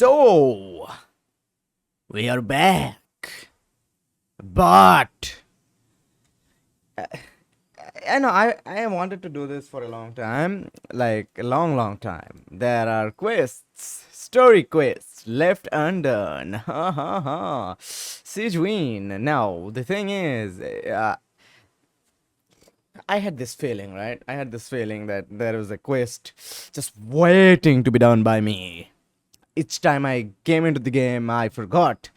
So, we are back. But I know I wanted to do this for a long time, like a long time. There are quests, story quests left undone. Ha ha ha. Sigewinne. Now the thing is, I had this feeling, right? I had this feeling that there was a quest just waiting to be done by me. Each time I came into the game, I forgot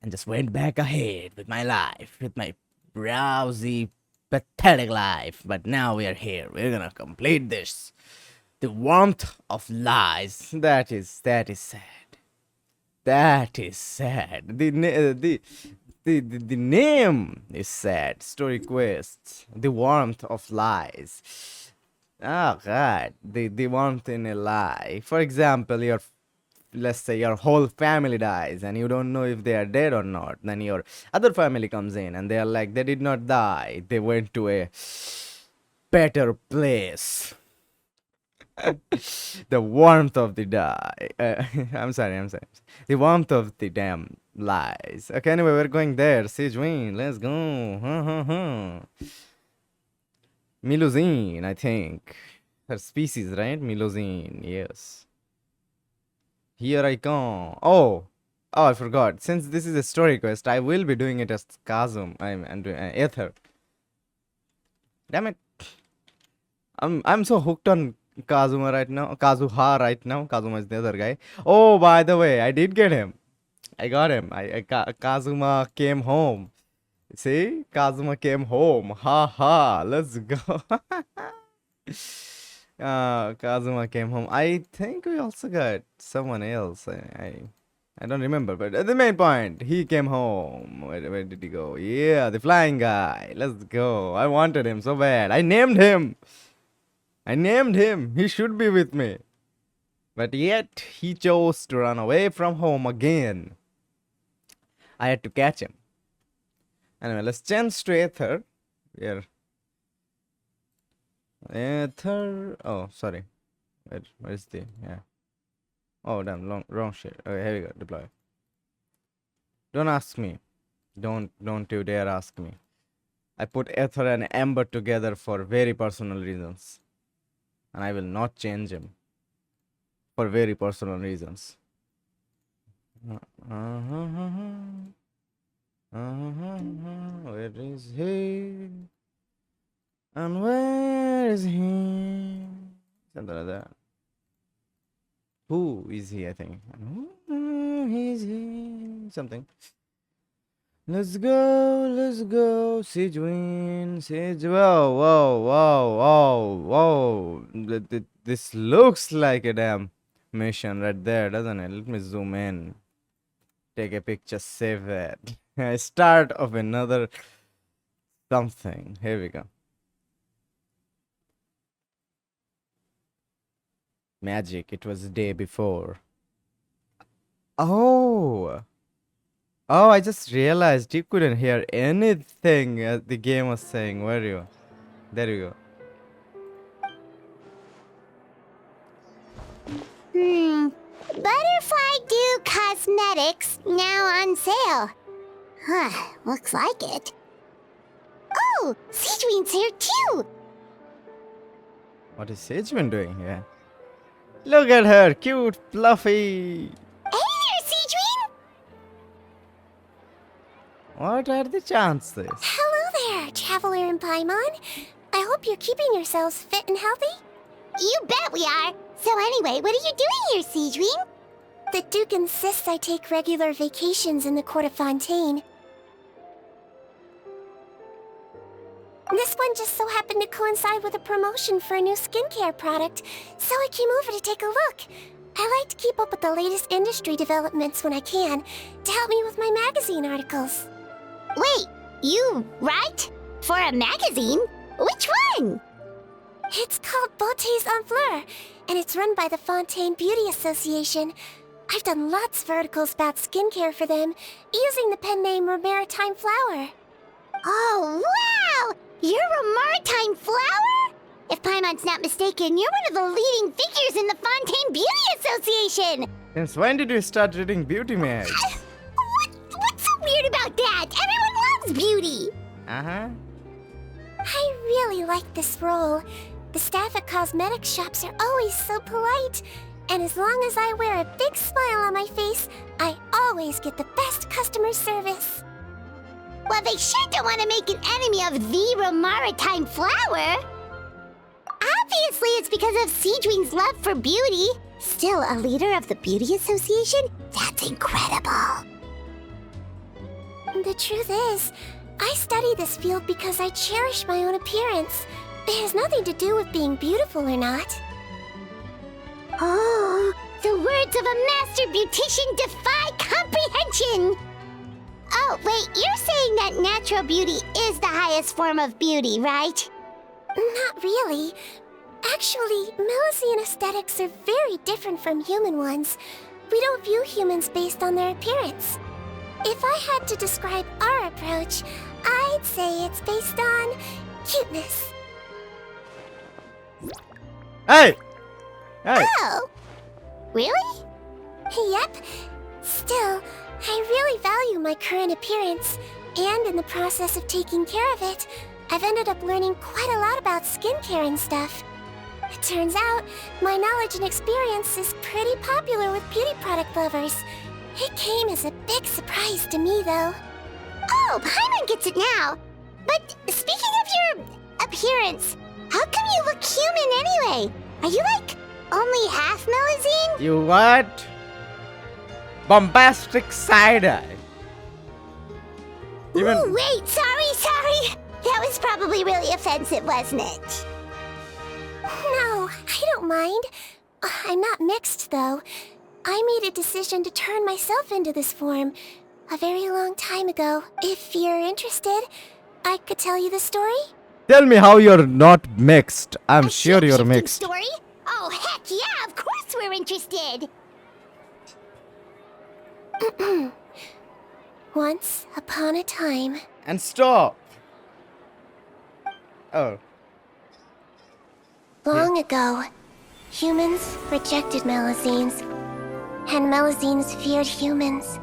and just went back ahead with my life, with my browsy, pathetic life. But now we are here. We're gonna complete this. The warmth of lies. That is sad. That is sad. The name is sad. Story quests. The warmth of lies. Oh god. The warmth in a lie. For example, let's say your whole family dies and you don't know if they are dead or not. Then your other family comes in and they are like, they did not die. They went to a better place. The warmth of the die. I'm sorry. The warmth of the damn lies. Okay, anyway, we're going there. Sigewinne, let's go. Miluzine, I think. Her species, right? Miluzine, yes. Here I come. Oh, I forgot. Since this is a story quest, I will be doing it as Kazum. I'm doing Aether. Damn it! I'm so hooked on Kazuma right now. Kazuha right now. Kazuma is the other guy. Oh, by the way, I did get him. I got him. Kazuma came home. See, Kazuma came home. Ha ha. Let's go. Kazuma came home. I think we also got someone else. I don't remember, but the main point, he came home. Where did he go? Yeah, the flying guy. Let's go. I wanted him so bad. I named him. He should be with me. But yet, he chose to run away from home again. I had to catch him. Anyway, let's change to Aether. Here. Aether. Oh, sorry. Where is the? Yeah. Oh, damn. Wrong shit. Okay, here we go. Deploy. Don't ask me. Don't you dare ask me. I put Aether and Ember together for very personal reasons. And I will not change him. For very personal reasons. Where is he? And where is he? Something like that. Who is he, I think? Who is he? Something. Let's go. Sigewinne. Whoa. This looks like a damn mission right there, doesn't it? Let me zoom in. Take a picture, save it. Start of another something. Here we go. Magic, it was the day before. Oh, I just realized you couldn't hear anything the game was saying. Where are you? There you go. Butterfly Dew Cosmetics now on sale. Huh, looks like it. Oh, Sigewinne's here too. What is Sigewinne doing here? Look at her, cute, fluffy. Hey there, Sigewinne. What are the chances? Hello there, Traveler and Paimon. I hope you're keeping yourselves fit and healthy. You bet we are. So anyway, what are you doing here, Sigewinne? The Duke insists I take regular vacations in the court of Fontaine. This one just so happened to coincide with a promotion for a new skincare product, so I came over to take a look. I like to keep up with the latest industry developments when I can, to help me with my magazine articles. Wait, you write? For a magazine? Which one? It's called Beautés en Fleur, and it's run by the Fontaine Beauty Association. I've done lots of articles about skincare for them, using the pen name Maritime Flower. Oh, wow! You're a Maritime Flower? If Paimon's not mistaken, you're one of the leading figures in the Fontaine Beauty Association! Since when did you start reading beauty mags? What's so weird about that? Everyone loves beauty! Uh-huh. I really like this role. The staff at cosmetic shops are always so polite. And as long as I wear a big smile on my face, I always get the best customer service. Well, they sure don't want to make an enemy of the Maritime Flower. Obviously, it's because of Sigewinne's love for beauty. Still a leader of the Beauty Association? That's incredible. The truth is, I study this field because I cherish my own appearance. It has nothing to do with being beautiful or not. Oh, the words of a master beautician defy comprehension! Oh, wait, you're saying that natural beauty is the highest form of beauty, right? Not really. Actually, Melusine aesthetics are very different from human ones. We don't view humans based on their appearance. If I had to describe our approach, I'd say it's based on cuteness. Hey! Hey! Oh! Really? Yep. Still, I really value my current appearance, and in the process of taking care of it, I've ended up learning quite a lot about skincare and stuff. It turns out, my knowledge and experience is pretty popular with beauty product lovers. It came as a big surprise to me, though. Oh, Paimon gets it now. But speaking of your appearance, how come you look human anyway? Are you like only half Melusine? You what? Bombastic side-eye. Even... Ooh, wait, sorry. That was probably really offensive, wasn't it? No, I don't mind. I'm not mixed, though. I made a decision to turn myself into this form a very long time ago. If you're interested, I could tell you the story. Tell me how you're not mixed. I'm sure you're mixed. Story? Oh, heck yeah, of course we're interested. Once upon a time. And stop. Oh. Long ago, humans rejected Melusines, and Melusines feared humans.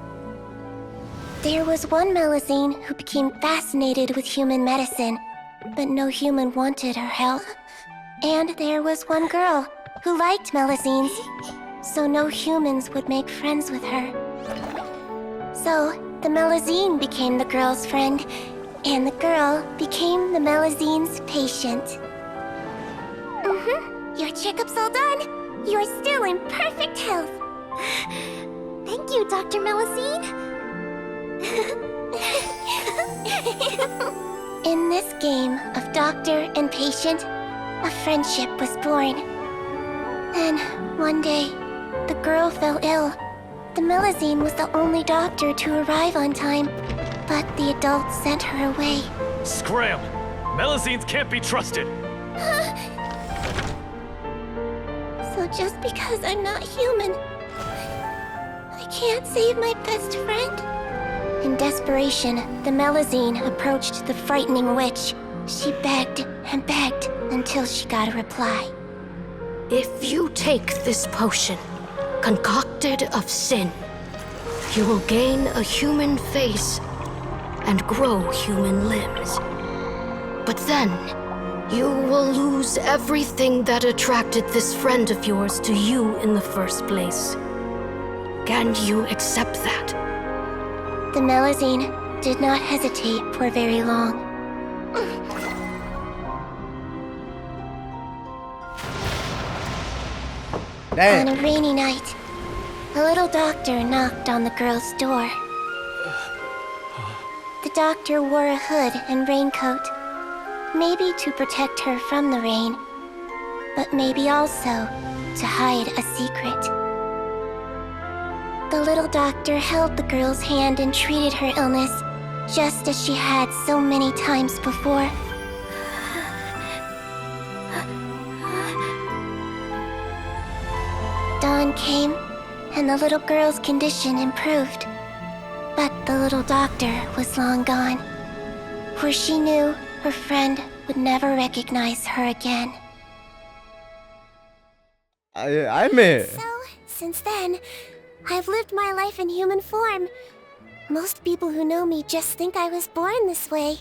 There was one Melusine who became fascinated with human medicine, but no human wanted her help. And there was one girl who liked Melusines, so no humans would make friends with her. So, the Melusine became the girl's friend, and the girl became the Melusine's patient. Your checkup's all done. You're still in perfect health. Thank you, Dr. Melusine. In this game of doctor and patient, a friendship was born. Then, one day, the girl fell ill. The Melusine was the only doctor to arrive on time, but the adults sent her away. Scram! Melusines can't be trusted! So just because I'm not human, I can't save my best friend? In desperation, the Melusine approached the frightening witch. She begged and begged until she got a reply. If you take this potion, concocted of sin, you will gain a human face and grow human limbs. But then, you will lose everything that attracted this friend of yours to you in the first place. Can you accept that? The Melusine did not hesitate for very long. Damn. On a rainy night, a little doctor knocked on the girl's door. The doctor wore a hood and raincoat, maybe to protect her from the rain, but maybe also to hide a secret. The little doctor held the girl's hand and treated her illness, just as she had so many times before. Dawn came, and the little girl's condition improved. But the little doctor was long gone, for she knew her friend would never recognize her again. I may. So, since then, I've lived my life in human form. Most people who know me just think I was born this way.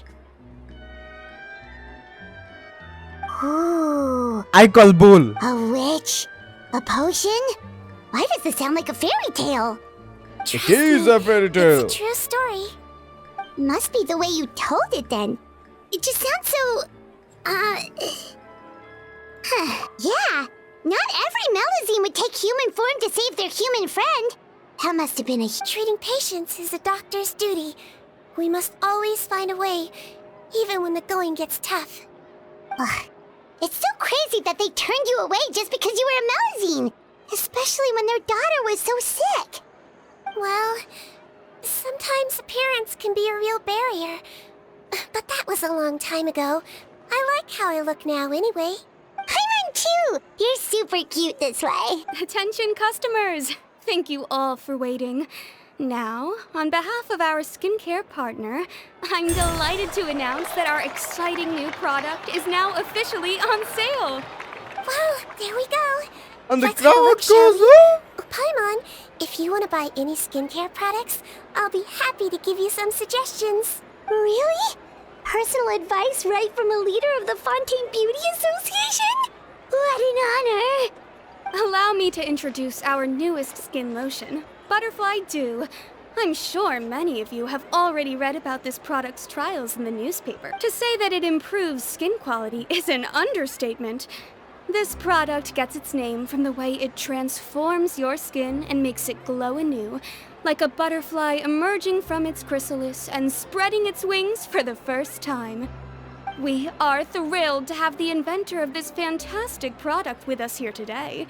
Ooh. I call bull. A witch? A potion? Why does this sound like a fairy tale? It is a fairy tale. It's a true story. Must be the way you told it then. It just sounds so... yeah. Not every Melazine would take human form to save their human friend. That must have been a... Treating patients is a doctor's duty. We must always find a way, even when the going gets tough. Ugh. It's so crazy that they turned you away just because you were a Melazine. Especially when their daughter was so sick. Well, sometimes appearance can be a real barrier. But that was a long time ago. I like how I look now anyway. Paimon too! You're super cute this way. Attention customers! Thank you all for waiting. Now, on behalf of our skincare partner, I'm delighted to announce that our exciting new product is now officially on sale. Well, there we go. And the Let's have a crowd look, goes, shall we? "Oh!" Oh, Paimon, if you want to buy any skincare products, I'll be happy to give you some suggestions. Really? Personal advice right from a leader of the Fontaine Beauty Association? What an honor! Allow me to introduce our newest skin lotion, Butterfly Dew. I'm sure many of you have already read about this product's trials in the newspaper. To say that it improves skin quality is an understatement. This product gets its name from the way it transforms your skin and makes it glow anew, like a butterfly emerging from its chrysalis and spreading its wings for the first time. We are thrilled to have the inventor of this fantastic product with us here today.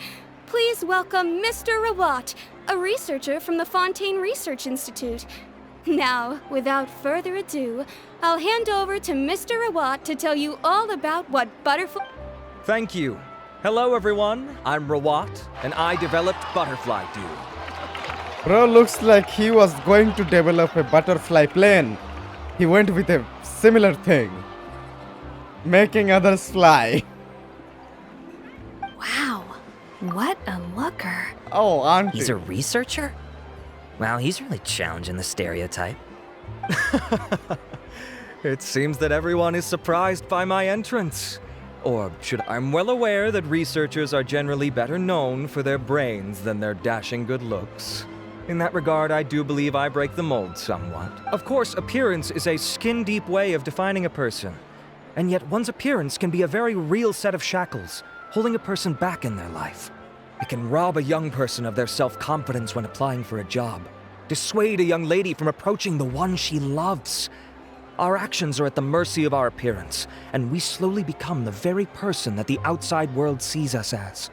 Please welcome Mr. Rawat, a researcher from the Fontaine Research Institute. Now, without further ado, I'll hand over to Mr. Rawat to tell you all about what butterfly... Thank you. Hello, everyone. I'm Rawat, and I developed Butterfly Dew. Bro looks like he was going to develop a butterfly plane. He went with a similar thing. Making others fly. Wow, what a looker. Oh, auntie. He's a researcher? Wow, he's really challenging the stereotype. It seems that everyone is surprised by my entrance. Or I'm well aware that researchers are generally better known for their brains than their dashing good looks. In that regard, I do believe I break the mold somewhat. Of course, appearance is a skin-deep way of defining a person. And yet one's appearance can be a very real set of shackles, holding a person back in their life. It can rob a young person of their self-confidence when applying for a job, dissuade a young lady from approaching the one she loves. Our actions are at the mercy of our appearance, and we slowly become the very person that the outside world sees us as.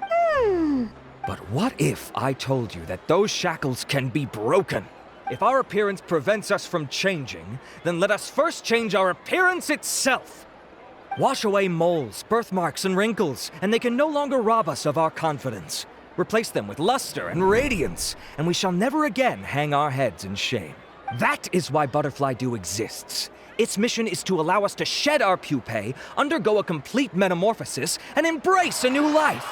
But what if I told you that those shackles can be broken? If our appearance prevents us from changing, then let us first change our appearance itself. Wash away moles, birthmarks, and wrinkles, and they can no longer rob us of our confidence. Replace them with luster and radiance, and we shall never again hang our heads in shame. That is why Butterfly Dew exists. Its mission is to allow us to shed our pupae, undergo a complete metamorphosis, and embrace a new life.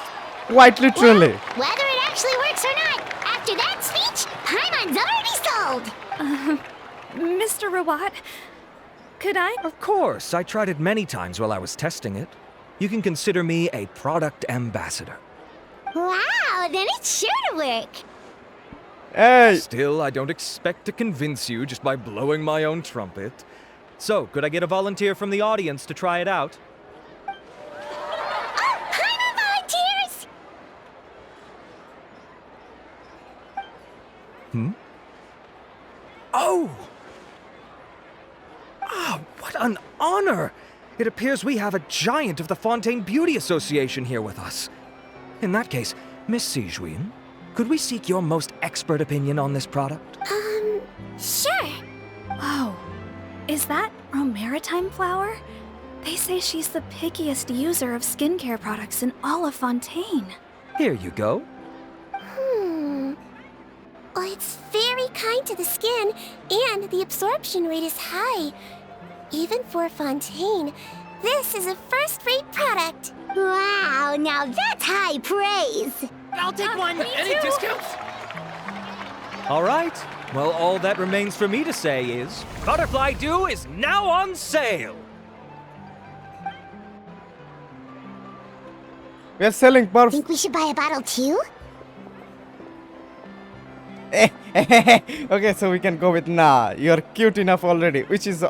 Quite literally. Whether it actually works or not, after that speech, Paimon's already sold! Mr. Rawat, could I? Of course, I tried it many times while I was testing it. You can consider me a product ambassador. Wow, then it's sure to work! Hey. Still, I don't expect to convince you just by blowing my own trumpet. So, could I get a volunteer from the audience to try it out? Oh, Paimon volunteers! Oh! Ah, what an honor! It appears we have a giant of the Fontaine Beauty Association here with us. In that case, Miss Sigewinne, could we seek your most expert opinion on this product? Sure. Whoa, is that Romaritime flower? They say she's the pickiest user of skincare products in all of Fontaine. Here you go. Well, it's very kind to the skin, and the absorption rate is high. Even for Fontaine, this is a first-rate product. Wow, now that's high praise. I'll take one. Any discounts? All right. Well, all that remains for me to say is Butterfly Dew is now on sale. We are selling perfume. Think we should buy a bottle too? Okay, so we can go with nah. You're cute enough already, which is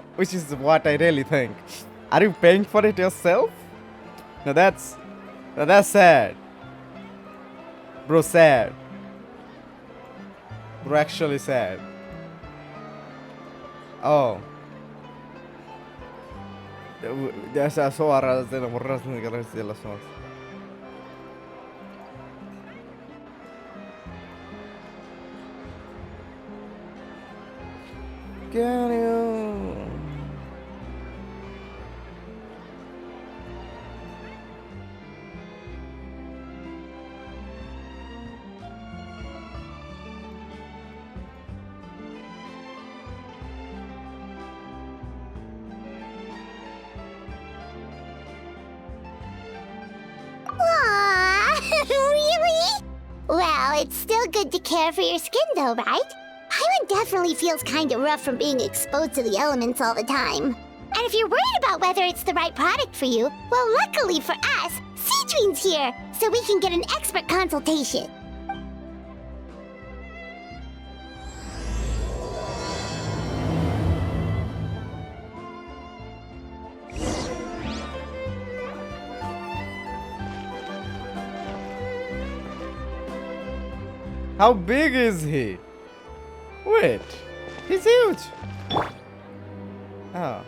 what I really think. Are you paying for it yourself? No, that's sad. Bro, sad. Bro, actually sad. Oh. Ya se asora de la morra de las noches. Can you? Aww, really? Well, it's still good to care for your skin though, right? Paimon definitely feels kinda rough from being exposed to the elements all the time. And if you're worried about whether it's the right product for you, well, luckily for us, Sigewinne's here, so we can get an expert consultation. How big is he? Wait, he's huge. Oh.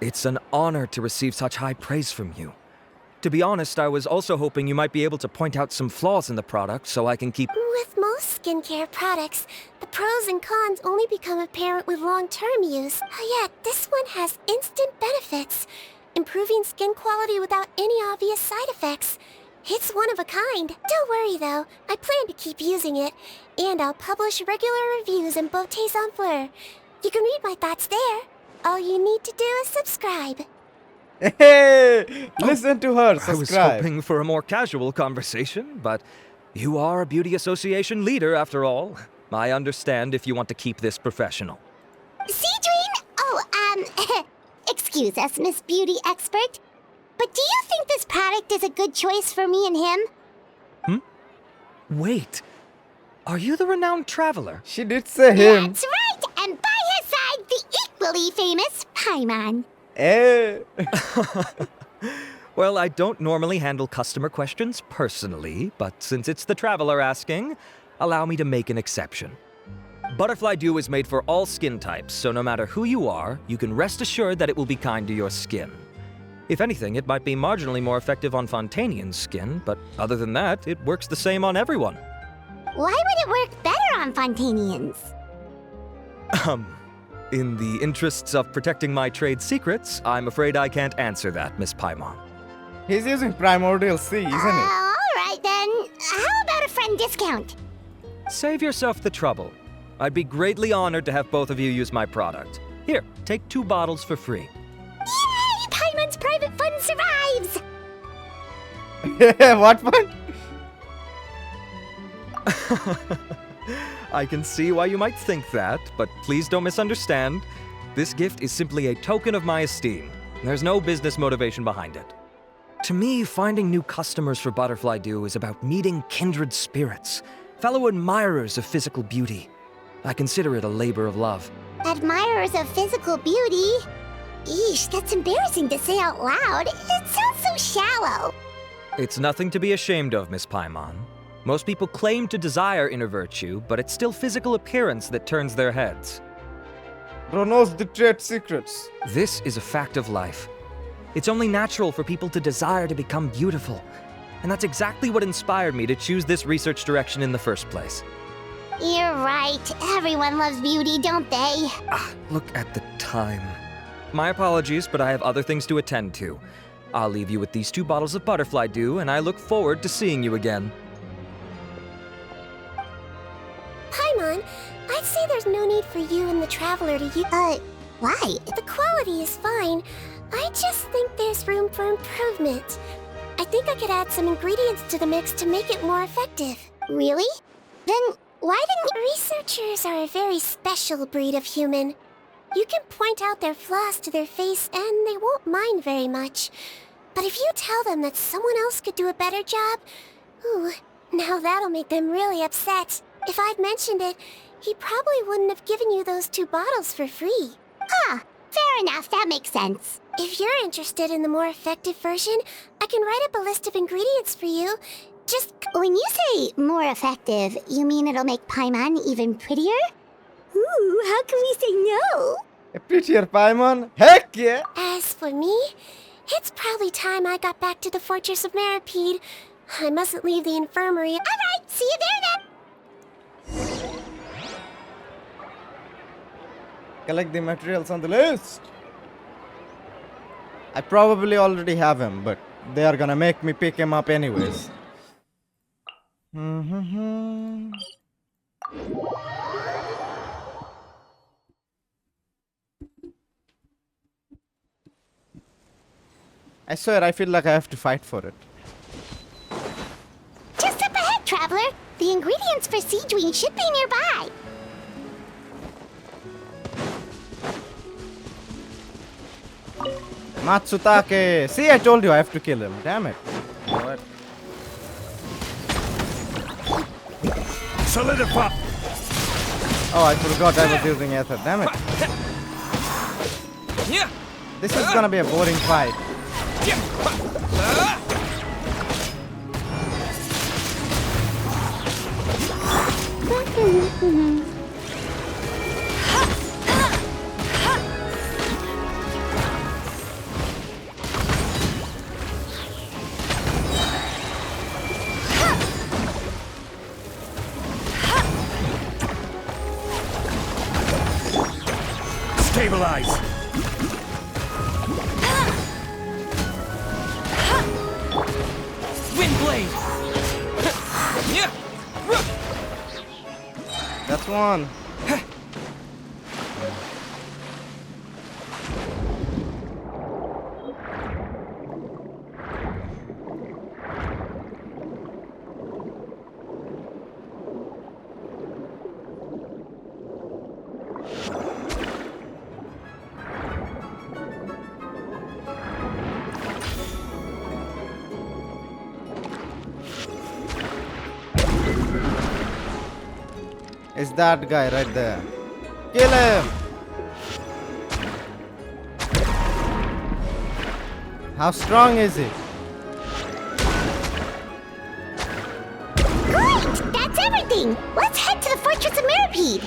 It's an honor to receive such high praise from you. To be honest, I was also hoping you might be able to point out some flaws in the product so I can keep... With most skincare products, the pros and cons only become apparent with long-term use. Yet, this one has instant benefits, improving skin quality without any obvious side effects. It's one of a kind. Don't worry though, I plan to keep using it, and I'll publish regular reviews in Beauté Sans Fleur. You can read my thoughts there. All you need to do is subscribe. Hey, listen to her. I was Subscribe. hoping for a more casual conversation, but you are a beauty association leader after all. I understand if you want to keep this professional. Sigewinne? Excuse us, Miss Beauty Expert. But do you think this product is a good choice for me and him? Wait, are you the renowned traveler? She did say him. That's right, and by his side, the equally famous Paimon. Eh. Well, I don't normally handle customer questions personally, but since it's the traveler asking, allow me to make an exception. Butterfly Dew is made for all skin types, so no matter who you are, you can rest assured that it will be kind to your skin. If anything, it might be marginally more effective on Fontainian's skin, but other than that, it works the same on everyone. Why would it work better on Fontainians? In the interests of protecting my trade secrets, I'm afraid I can't answer that, Miss Paimon. He's using Primordial C, isn't it? Alright then. How about a friend discount? Save yourself the trouble. I'd be greatly honored to have both of you use my product. Here, take 2 bottles for free. Yay! Paimon's private fund survives! What fun? I can see why you might think that, but please don't misunderstand. This gift is simply a token of my esteem. There's no business motivation behind it. To me, finding new customers for Butterfly Dew is about meeting kindred spirits, fellow admirers of physical beauty. I consider it a labor of love. Admirers of physical beauty? Eesh, that's embarrassing to say out loud. It sounds so shallow. It's nothing to be ashamed of, Miss Paimon. Most people claim to desire inner virtue, but it's still physical appearance that turns their heads. Bro knows the trade secrets. This is a fact of life. It's only natural for people to desire to become beautiful. And that's exactly what inspired me to choose this research direction in the first place. You're right. Everyone loves beauty, don't they? Look at the time. My apologies, but I have other things to attend to. I'll leave you with these 2 bottles of Butterfly Dew, and I look forward to seeing you again. Paimon, I'd say there's no need for you and the Traveler to use... why? The quality is fine. I just think there's room for improvement. think I could add some ingredients to the mix to make it more effective. Really? Then why didn't researchers are a very special breed of human? You can point out their flaws to their face and they won't mind very much. But if you tell them that someone else could do a better job, ooh, now that'll make them really upset. If I'd mentioned it, he probably wouldn't have given you those 2 bottles for free. Huh, fair enough, that makes sense. If you're interested in the more effective version, I can write up a list of ingredients for you. Just... When you say more effective, you mean it'll make Paimon even prettier? Ooh, how can we say no? A prettier Paimon? Heck yeah! As for me, it's probably time I got back to the Fortress of Meripede. I mustn't leave the infirmary. Alright, see you there then! Collect the materials on the list. I probably already have him, but they are gonna make me pick him up anyways. I swear, I feel like I have to fight for it. Just up ahead, Traveler. The ingredients for Sigewinne should be nearby. Matsutake! See, I told you I have to kill him. Damn it. What? Solidify! Oh, I forgot I was using ether. Damn it. This is gonna be a boring fight. Stabilize! Windblade! That's one. Is that guy right there? Kill him! How strong is he? Great! That's everything! Let's head to the Fortress of Meripede!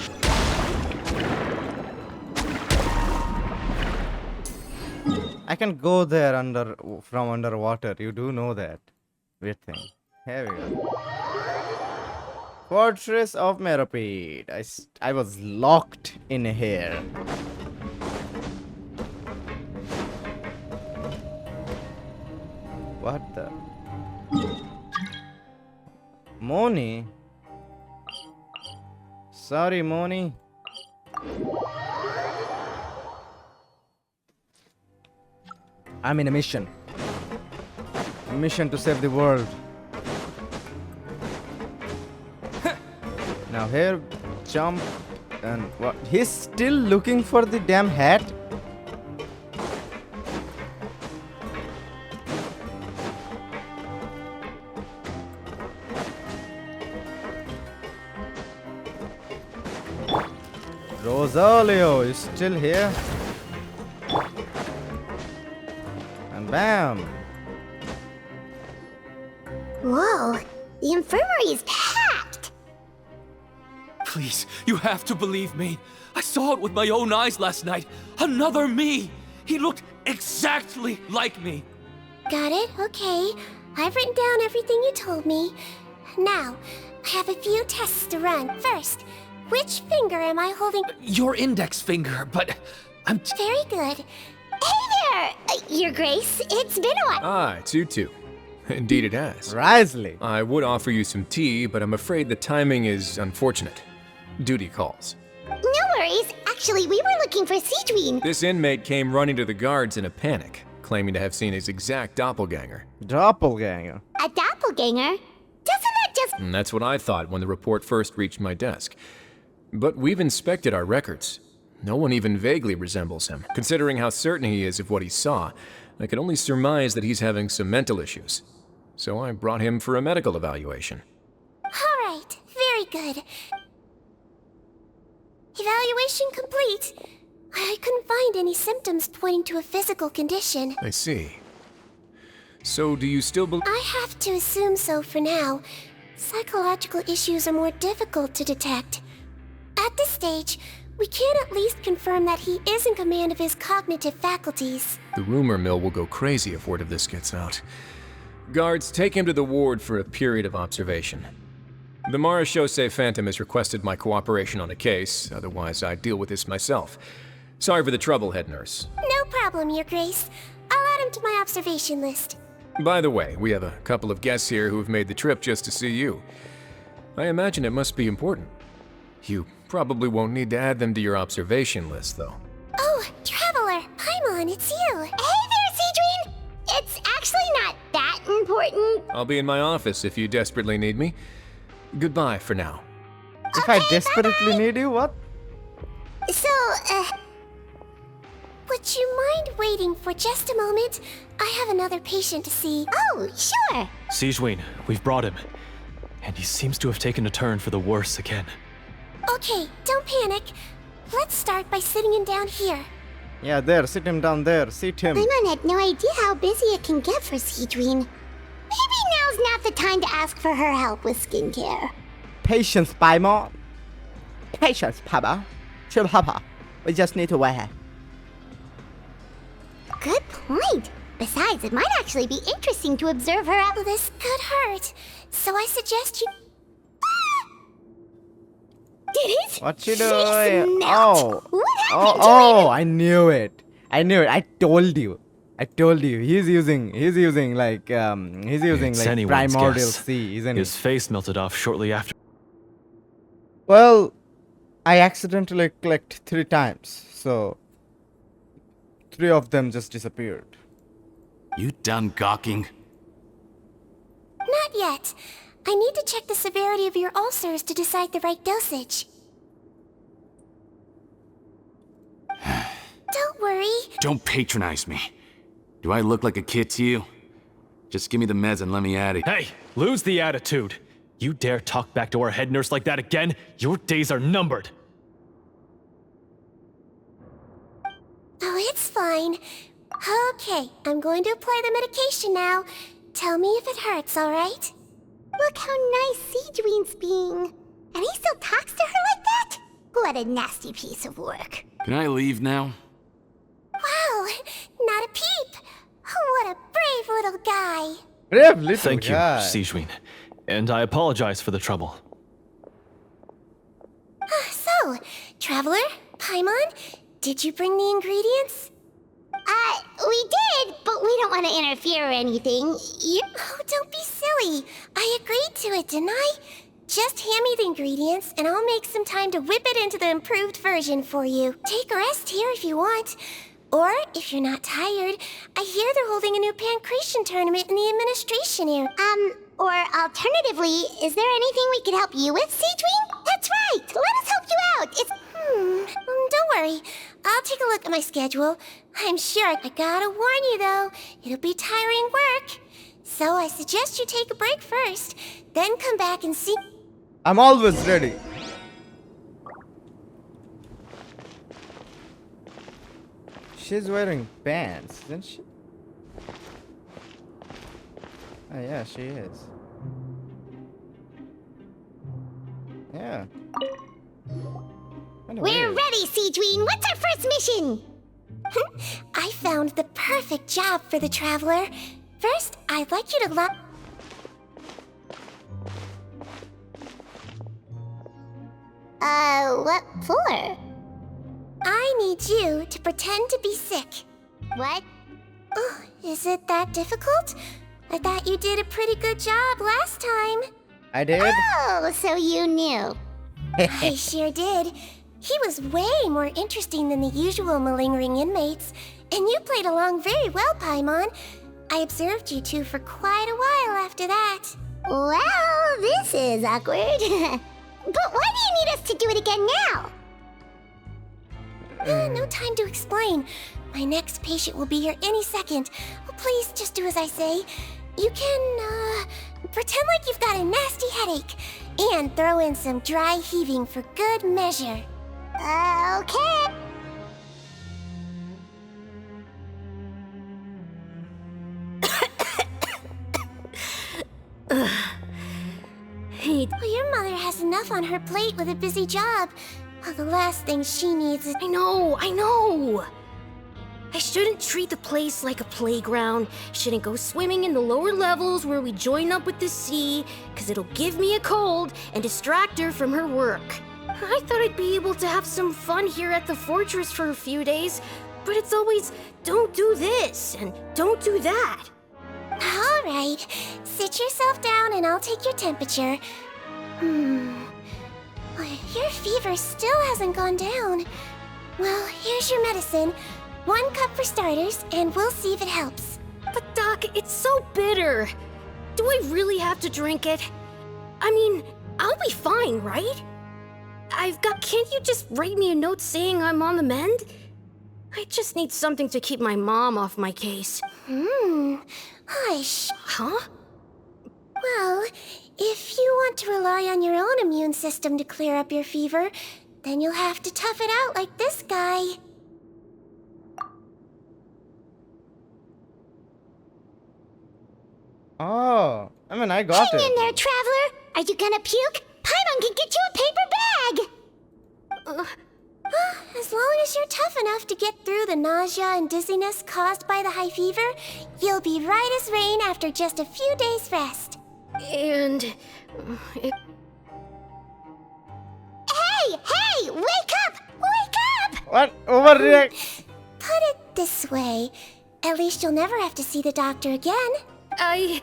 I can go there from underwater. You do know that. Weird thing. Here we go. Fortress of Meripede. I was locked in here. What the? Moni? Sorry, Moni. I'm in a mission. A mission to save the world. Now here, jump, and what? He's still looking for the damn hat? Rosalio is still here. And bam! Whoa, the infirmary is packed! Please, you have to believe me. I saw it with my own eyes last night. Another me! He looked exactly like me. Got it? Okay. I've written down everything you told me. Now, I have a few tests to run. First, which finger am I holding? Your index finger, but I'm... Very good. Hey there, Your Grace. It's been a while. Ah, it's you two. Indeed it has. Risley. I would offer you some tea, but I'm afraid the timing is unfortunate. Duty calls. No worries. Actually, we were looking for Sigewinne. This inmate came running to the guards in a panic, claiming to have seen his exact doppelganger. Doppelganger. A doppelganger? Doesn't that just... And that's what I thought when the report first reached my desk. But we've inspected our records. No one even vaguely resembles him. Considering how certain he is of what he saw, I can only surmise that he's having some mental issues. So I brought him for a medical evaluation. Alright, very good. Evaluation complete. I couldn't find any symptoms pointing to a physical condition. I see. So do you still believe... I have to assume so for now. Psychological issues are more difficult to detect. At this stage, we can at least confirm that he is in command of his cognitive faculties. The rumor mill will go crazy if word of this gets out. Guards, take him to the ward for a period of observation. The Marechaussee Phantom has requested my cooperation on a case, otherwise I'd deal with this myself. Sorry for the trouble, head nurse. No problem, Your Grace. I'll add him to my observation list. By the way, we have a couple of guests here who have made the trip just to see you. I imagine it must be important. You probably won't need to add them to your observation list, though. Oh, Traveler! Paimon, it's you! Hey there, Sigewinne! It's actually not that important. I'll be in my office if you desperately need me. Goodbye for now. If I desperately need you, what? So, would you mind waiting for just a moment? I have another patient to see. Oh, sure. Sigewinne, we've brought him. And he seems to have taken a turn for the worse again. Okay, don't panic. Let's start by sitting him down here. Yeah, there. Sit him down there. Sit him. Paimon had no idea how busy it can get for Sigewinne. Maybe now's not the time to ask for her help with skincare. Patience, Paimon. Patience, Papa. Sure, Papa. We just need to wait. Good point. Besides, it might actually be interesting to observe her at... This could hurt, so I suggest you... Did it? What you Face doing? melt. What happened Oh, I knew it. I knew it. I told you. He's using like It's anyone's primordial guess. C, isn't His he? face melted off shortly after. Well, I accidentally clicked 3 times, so 3 of them just disappeared. You done gawking? Not yet. I need to check the severity of your ulcers to decide the right dosage. Don't worry. Don't patronize me. Do I look like a kid to you? Just give me the meds and let me at it. Hey, lose the attitude. You dare talk back to our head nurse like that again? Your days are numbered. Oh, it's fine. Okay, I'm going to apply the medication now. Tell me if it hurts, alright? Look how nice Sigewinne's being. And he still talks to her like that? What a nasty piece of work. Can I leave now? Wow, not a peep. What a brave little guy. Brave little Thank you, guy. Sigewinne. And I apologize for the trouble. So, Traveler, Paimon, did you bring the ingredients? We did, but we don't want to interfere or anything. Oh, don't be silly. I agreed to it, didn't I? Just hand me the ingredients, and I'll make some time to whip it into the improved version for you. Take a rest here if you want. Or, if you're not tired, I hear they're holding a new pancreation tournament in the administration area. Or alternatively, is there anything we could help you with, Sigewinne? That's right! Let us help you out! It's... Don't worry. I'll take a look at my schedule. I'm sure I gotta warn you, though. It'll be tiring work. So I suggest you take a break first, then come back and see... I'm always ready. She's wearing pants, isn't she? Oh yeah, she is. Yeah. Kinda We're weird. ready, Sigewinne! What's our first mission? I found the perfect job for the Traveler. First, I'd like you to What for? I need you to pretend to be sick. What? Oh, is it that difficult? I thought you did a pretty good job last time. I did. Oh, so you knew. I sure did. He was way more interesting than the usual malingering inmates. And you played along very well, Paimon. I observed you two for quite a while after that. Well, this is awkward. But why do you need us to do it again now? No time to explain. My next patient will be here any second. Oh, please, just do as I say. You can, pretend like you've got a nasty headache. And throw in some dry heaving for good measure. Okay. Well, your mother has enough on her plate with a busy job. Well, the last thing she needs is... I know! I shouldn't treat the place like a playground. Shouldn't go swimming in the lower levels where we join up with the sea, because it'll give me a cold and distract her from her work. I thought I'd be able to have some fun here at the fortress for a few days, but it's always, don't do this and don't do that. All right, sit yourself down and I'll take your temperature. Well, your fever still hasn't gone down. Well, here's your medicine. 1 cup for starters, and we'll see if it helps. But Doc, it's so bitter. Do I really have to drink it? I mean, I'll be fine, right? Can't you just write me a note saying I'm on the mend? I just need something to keep my mom off my case. Hush. Huh? Well, if you want to rely on your own immune system to clear up your fever, then you'll have to tough it out like this guy. Oh, I mean, I got Hang in it. there, traveler. Are you gonna puke? Paimon can get you a paper bag. As long as you're tough enough to get through the nausea and dizziness caused by the high fever, you'll be right as rain after just a few days' rest. And... Hey, wake up! Wake up! What? Overreact? Put it this way, at least you'll never have to see the doctor again. I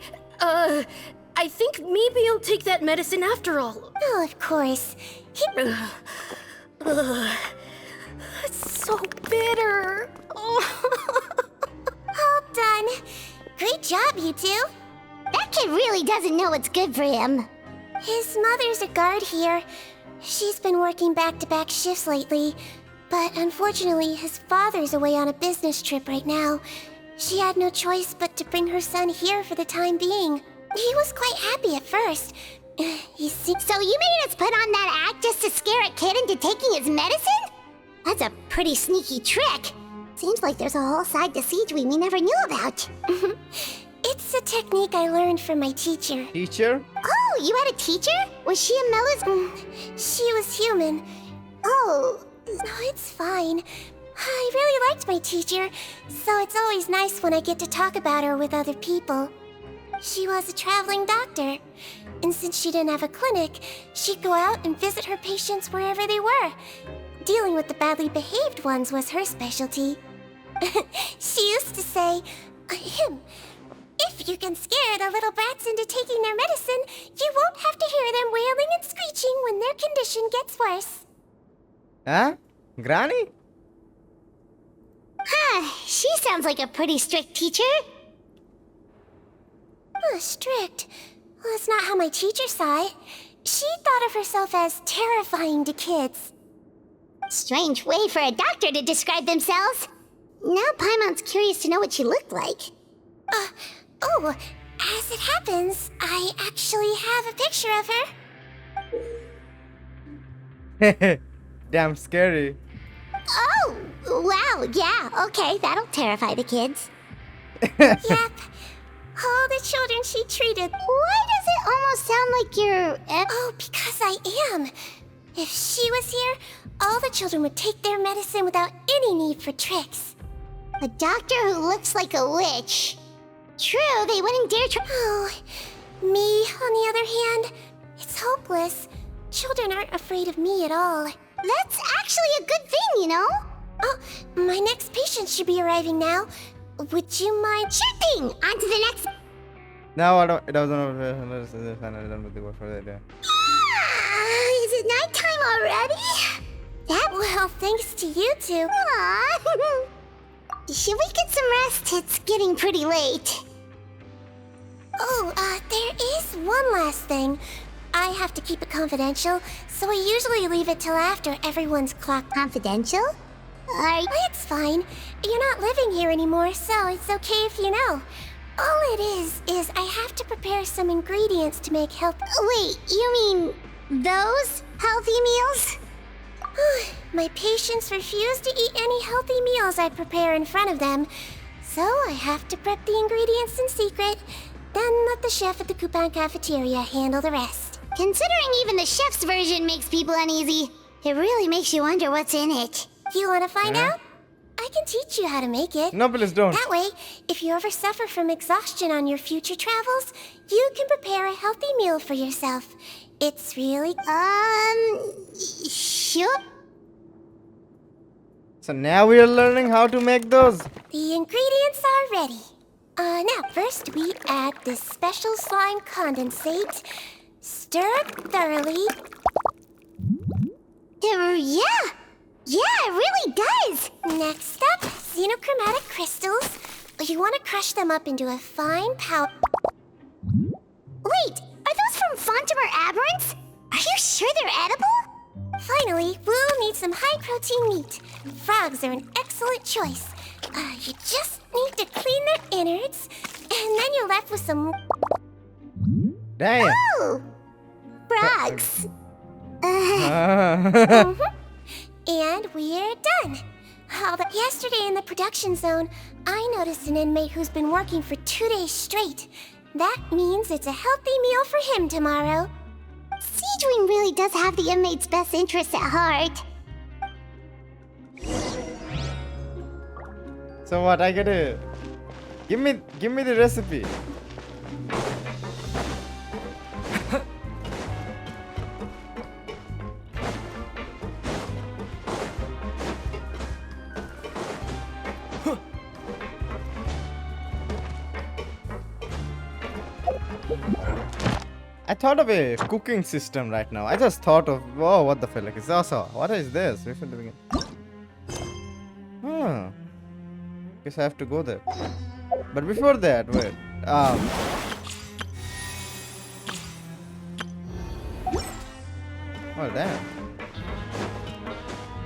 think maybe I'll take that medicine after all. Oh, of course. It's so bitter. All done. Great job, you two. That kid really doesn't know what's good for him. His mother's a guard here. She's been working back-to-back shifts lately, but unfortunately, his father's away on a business trip right now. She had no choice but to bring her son here for the time being. He was quite happy at first. So you made us put on that act just to scare a kid into taking his medicine? That's a pretty sneaky trick. Seems like there's a whole side to Sigewinne we never knew about. It's a technique I learned from my teacher. Teacher? Oh, you had a teacher? Was she a Melis? She was human. Oh. No, it's fine. I really liked my teacher, so it's always nice when I get to talk about her with other people. She was a traveling doctor, and since she didn't have a clinic, she'd go out and visit her patients wherever they were. Dealing with the badly behaved ones was her specialty. She used to say, if you can scare the little brats into taking their medicine, you won't have to hear them wailing and screeching when their condition gets worse. Huh? Granny? She sounds like a pretty strict teacher. Strict? Well, that's not how my teacher saw it. She thought of herself as terrifying to kids. Strange way for a doctor to describe themselves. Now Paimon's curious to know what she looked like. As it happens, I actually have a picture of her. Damn scary. Oh, wow, yeah, okay, that'll terrify the kids. Yep. All the children she treated. Why does it almost sound like you're... Oh, because I am. If she was here, all the children would take their medicine without any need for tricks. A doctor who looks like a witch. True, they wouldn't dare try... Oh, me, on the other hand, it's hopeless. Children aren't afraid of me at all. That's actually a good thing, you know? Oh, my next patient should be arriving now. Would you mind... Sure thing! On to the next... No, I don't. It doesn't know. Is it nighttime already? Well, thanks to you two. Aww. Should we get some rest? It's getting pretty late. Oh, there is one last thing. I have to keep it confidential, so I usually leave it till after everyone's clocked. Confidential? It's fine. You're not living here anymore, so it's okay if you know. All it is I have to prepare some ingredients to make health. Wait, you mean those healthy meals? My patients refuse to eat any healthy meals I prepare in front of them, so I have to prep the ingredients in secret, then let the chef at the Coupon cafeteria handle the rest. Considering even the chef's version makes people uneasy, it really makes you wonder what's in it. You want to find out? I can teach you how to make it. No, please don't. That way, if you ever suffer from exhaustion on your future travels, you can prepare a healthy meal for yourself. It's really... Sure. So now we are learning how to make those. The ingredients are ready. Now first we add this special slime condensate. Stir it thoroughly. Yeah, it really does. Next up, xenochromatic crystals. You want to crush them up into a fine powder. Wait, are those from Fontimer Aberrants? Are you sure they're edible? Finally, we'll need some high-protein meat. Frogs are an excellent choice. You just need to clean their innards, and then you're left with some... Damn. Oh! Frogs. And we're done. Yesterday in the production zone, I noticed an inmate who's been working for 2 days straight. That means it's a healthy meal for him tomorrow. Sigewinne really does have the inmate's best interests at heart. So what? I gotta give me the recipe. I thought of a cooking system right now. I just thought of, whoa, what the fuck is also? What is this? Before the beginning. Guess I have to go there. But before that, wait. Oh damn.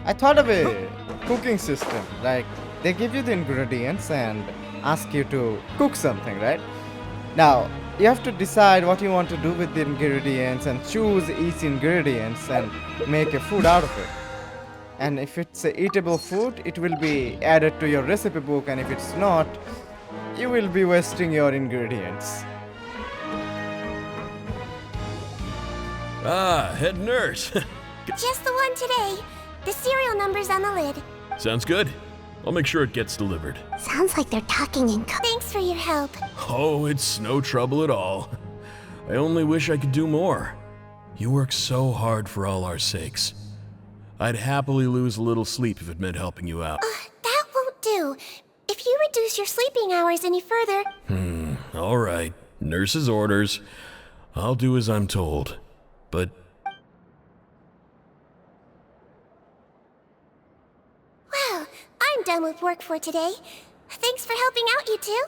I thought of a cooking system. Like they give you the ingredients and ask you to cook something, right? Now you have to decide what you want to do with the ingredients and choose each ingredients and make a food out of it. And if it's a eatable food, it will be added to your recipe book, and if it's not, you will be wasting your ingredients. Ah, head nurse. Just the one today. The serial number's on the lid. Sounds good. I'll make sure it gets delivered. Sounds like they're talking in Thanks for your help. Oh, it's no trouble at all. I only wish I could do more. You work so hard for all our sakes. I'd happily lose a little sleep if it meant helping you out. That won't do. If you reduce your sleeping hours any further... All right. Nurse's orders. I'll do as I'm told. But... Well, I'm done with work for today. Thanks for helping out, you two.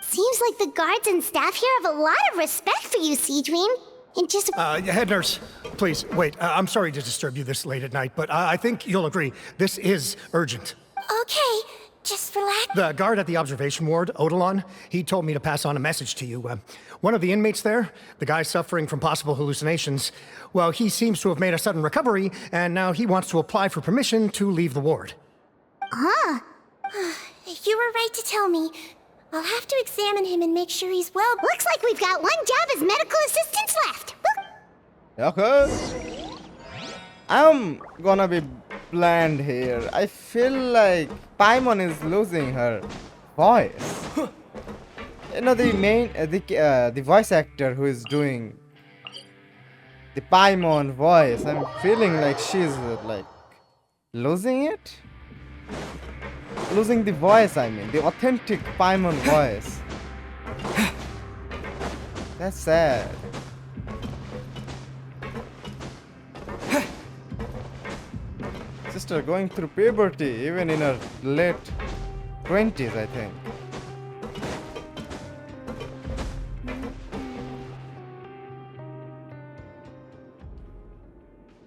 Seems like the guards and staff here have a lot of respect for you, Sigewinne. And just... Head nurse, please, wait. I'm sorry to disturb you this late at night, but I think you'll agree. This is urgent. Okay, just relax. The guard at the observation ward, Odilon, he told me to pass on a message to you. One of the inmates there, the guy suffering from possible hallucinations, well, he seems to have made a sudden recovery, and now he wants to apply for permission to leave the ward. Huh. You were right to tell me. I'll have to examine him and make sure he's well. Looks like we've got one job as medical assistants left. Okay. I'm gonna be bland here. I feel like Paimon is losing her voice. You know, the main, the voice actor who is doing the Paimon voice, I'm feeling like she's like losing it. Losing the voice, I mean, the authentic Paimon voice. That's sad. Sister going through puberty, even in her late 20s, I think.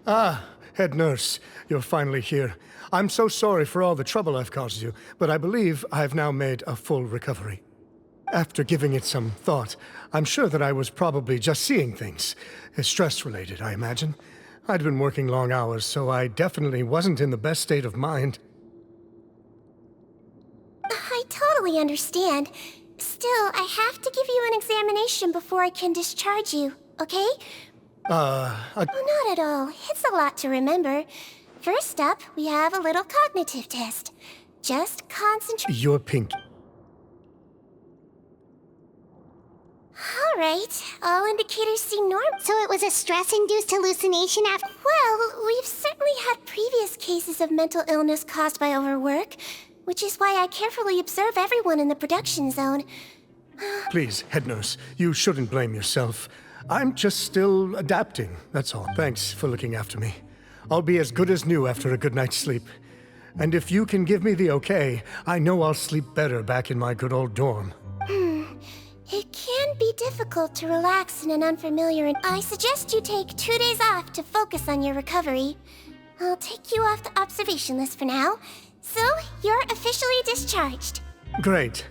Ah, head nurse, you're finally here. I'm so sorry for all the trouble I've caused you, but I believe I've now made a full recovery. After giving it some thought, I'm sure that I was probably just seeing things. Stress-related, I imagine. I'd been working long hours, so I definitely wasn't in the best state of mind. I totally understand. Still, I have to give you an examination before I can discharge you, okay? Oh, not at all. It's a lot to remember. First up, we have a little cognitive test. Just concentrate. You're pink. All right. All indicators seem normal. So it was a stress-induced hallucination after... Well, we've certainly had previous cases of mental illness caused by overwork, which is why I carefully observe everyone in the production zone. Please, head nurse, you shouldn't blame yourself. I'm just still adapting, that's all. Thanks for looking after me. I'll be as good as new after a good night's sleep. And if you can give me the okay, I know I'll sleep better back in my good old dorm. It can be difficult to relax in an unfamiliar and I suggest you take 2 days off to focus on your recovery. I'll take you off the observation list for now. So, you're officially discharged. Great.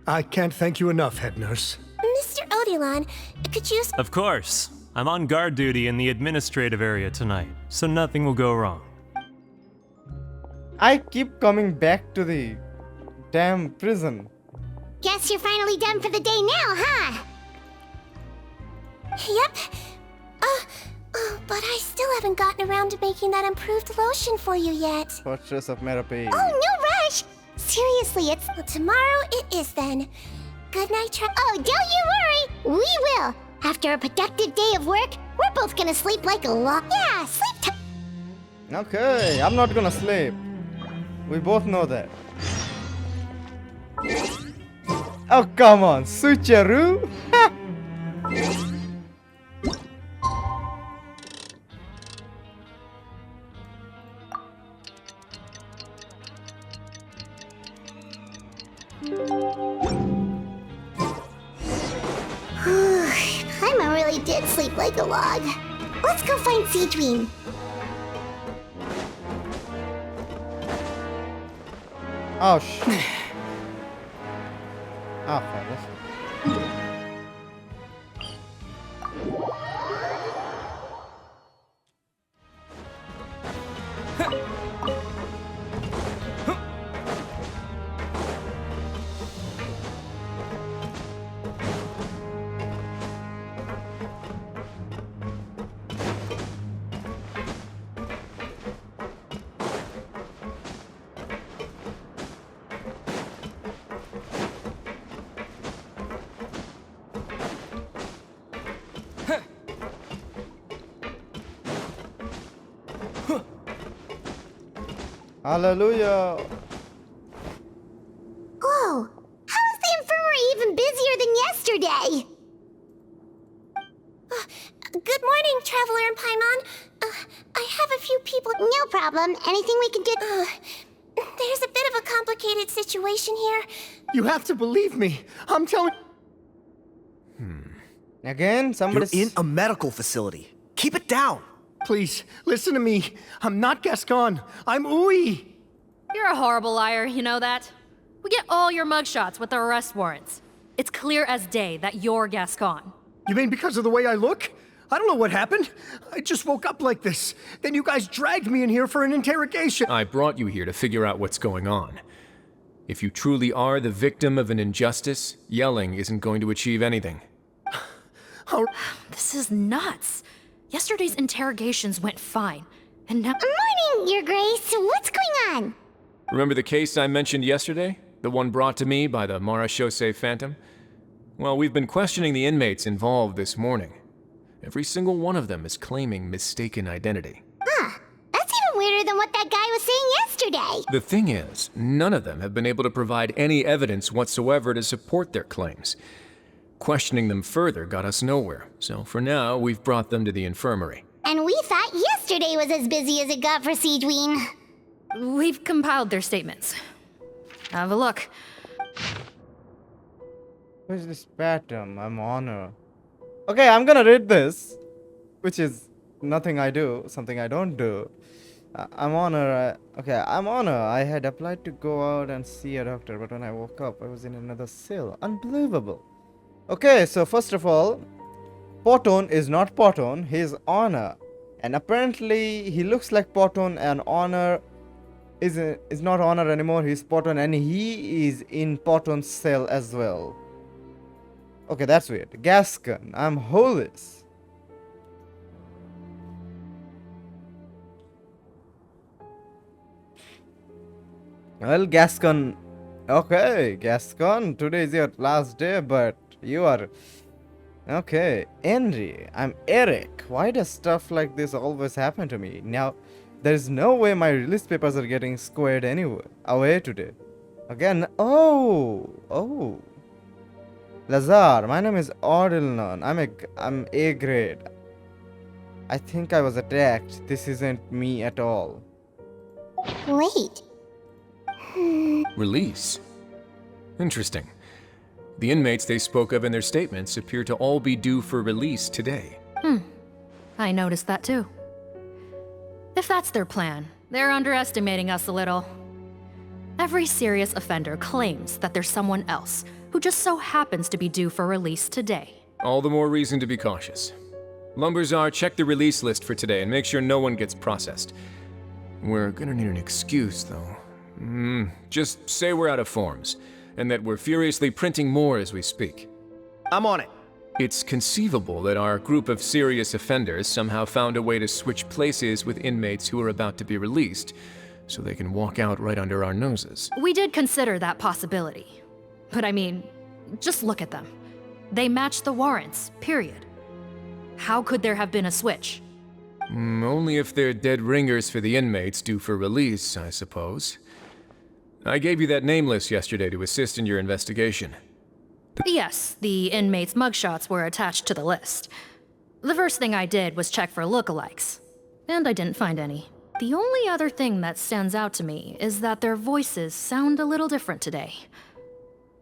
I can't thank you enough, head nurse. Mr. Odilon, could you... Of course. I'm on guard duty in the administrative area tonight, so nothing will go wrong. I keep coming back to the damn prison. Guess you're finally done for the day now, huh? Yep. But I still haven't gotten around to making that improved lotion for you yet. Fortress of Merape. Oh, no rush! Seriously, it's... Well, tomorrow it is then. Good night, Oh, don't you worry! We will! After a productive day of work, we're both gonna sleep like a log. Yeah, sleep time. Okay, I'm not gonna sleep. We both know that. Oh, come on, switcheroo! Paimon really did sleep like a log. Let's go find Sigewinne. Oh, shit. Oh, fuck. Hallelujah. Whoa! How is the infirmary even busier than yesterday? Good morning, Traveler and Paimon. I have a few people... No problem. Anything we can do... There's a bit of a complicated situation here. You have to believe me. I'm telling... Again, somebody's... You're in a medical facility. Keep it down. Please, listen to me. I'm not Gascon. I'm Uy. You're a horrible liar, you know that? We get all your mugshots with the arrest warrants. It's clear as day that you're Gascon. You mean because of the way I look? I don't know what happened. I just woke up like this. Then you guys dragged me in here for an interrogation. I brought you here to figure out what's going on. If you truly are the victim of an injustice, yelling isn't going to achieve anything. This is nuts. Yesterday's interrogations went fine, and now— Morning, Your Grace. What's going on? Remember the case I mentioned yesterday? The one brought to me by the Marachose Phantom? Well, we've been questioning the inmates involved this morning. Every single one of them is claiming mistaken identity. Huh. That's even weirder than what that guy was saying yesterday. The thing is, none of them have been able to provide any evidence whatsoever to support their claims. Questioning them further got us nowhere, so for now, we've brought them to the infirmary. And we thought yesterday was as busy as it got for Sigewinne. We've compiled their statements. Have a look. Where's this pattern? I'm honor. Okay, I'm gonna read this, which is nothing I do, something I don't do. I'm honor. Okay, I'm honor. I had applied to go out and see a doctor, but when I woke up, I was in another cell. Unbelievable. Okay, so first of all, Poton is not Poton. He's honor, and apparently he looks like Poton, and honor is not honor anymore. He's Poton, and he is in Poton's cell as well. Okay, that's weird. Gascon, I'm Hollis. Well, Gascon. Okay, Gascon, today is your last day, but you are. Okay, Henry, I'm Eric. Why does stuff like this always happen to me? Now, there is no way my release papers are getting squared anyway. Away today. Again, oh. Lazar, my name is Ordilnon. I'm A grade. I think I was attacked. This isn't me at all. Wait. Release? Interesting. The inmates they spoke of in their statements appear to all be due for release today. I noticed that too. If that's their plan, they're underestimating us a little. Every serious offender claims that there's someone else who just so happens to be due for release today. All the more reason to be cautious. Lumberzar, check the release list for today and make sure no one gets processed. We're gonna need an excuse, though. Just say we're out of forms, and that we're furiously printing more as we speak. I'm on it. It's conceivable that our group of serious offenders somehow found a way to switch places with inmates who are about to be released, so they can walk out right under our noses. We did consider that possibility. But I mean, just look at them. They match the warrants, period. How could there have been a switch? Only if they're dead ringers for the inmates due for release, I suppose. I gave you that name list yesterday to assist in your investigation. Yes, the inmates' mugshots were attached to the list. The first thing I did was check for lookalikes, and I didn't find any. The only other thing that stands out to me is that their voices sound a little different today.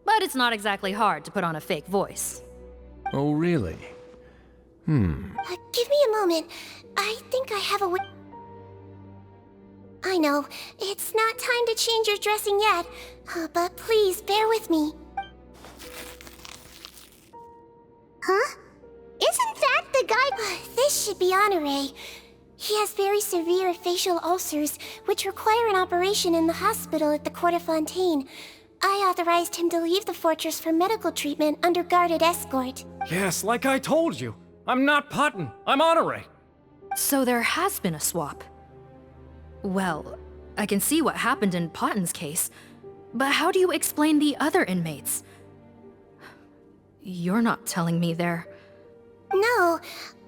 But it's not exactly hard to put on a fake voice. Oh, really? Give me a moment. I think I have a way. I know, it's not time to change your dressing yet, but please bear with me. Huh? Isn't that the guy? This should be Honore. He has very severe facial ulcers, which require an operation in the hospital at the Court of Fontaine. I authorized him to leave the fortress for medical treatment under guarded escort. Yes, like I told you. I'm not Poton. I'm Honore. So there has been a swap. Well, I can see what happened in Potton's case, but how do you explain the other inmates? You're not telling me they're... No,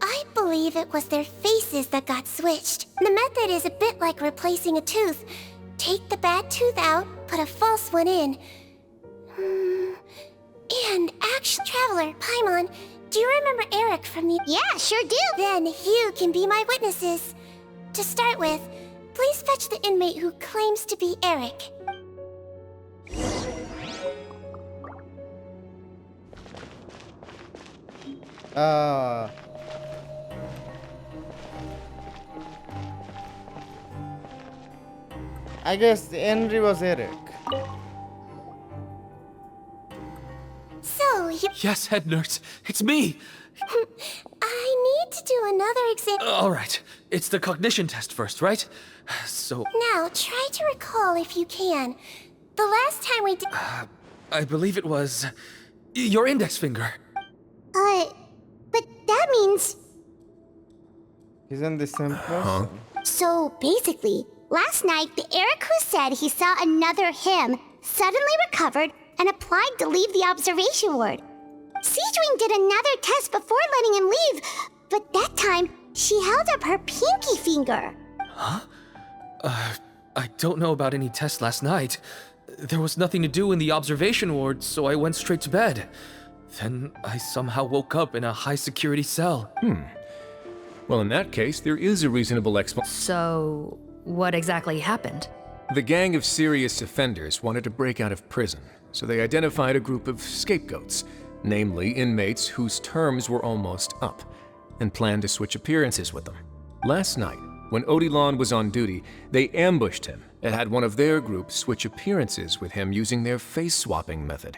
I believe it was their faces that got switched. The method is a bit like replacing a tooth. Take the bad tooth out, put a false one in. And actually, Traveler, Paimon, do you remember Eric from the... Yeah, sure do. Then you can be my witnesses. To start with, please fetch the inmate who claims to be Eric. I guess Henry was Eric. So, you... Yes, head nurse. It's me. I need to do another exam... All right. It's the cognition test first, right? So... Now, try to recall if you can. The last time we did... I believe it was... your index finger. But that means... Isn't this same person? So, basically, last night, the Eric who said he saw another him suddenly recovered and applied to leave the observation ward. Sigewinne did another test before letting him leave, but that time, she held up her pinky finger. Huh? I don't know about any tests last night. There was nothing to do in the observation ward, so I went straight to bed. Then I somehow woke up in a high-security cell. Well, in that case, there is a reasonable explanation. So, what exactly happened? The gang of serious offenders wanted to break out of prison, so they identified a group of scapegoats, namely inmates whose terms were almost up, and planned to switch appearances with them. Last night, when Odilon was on duty, they ambushed him and had one of their group switch appearances with him using their face-swapping method.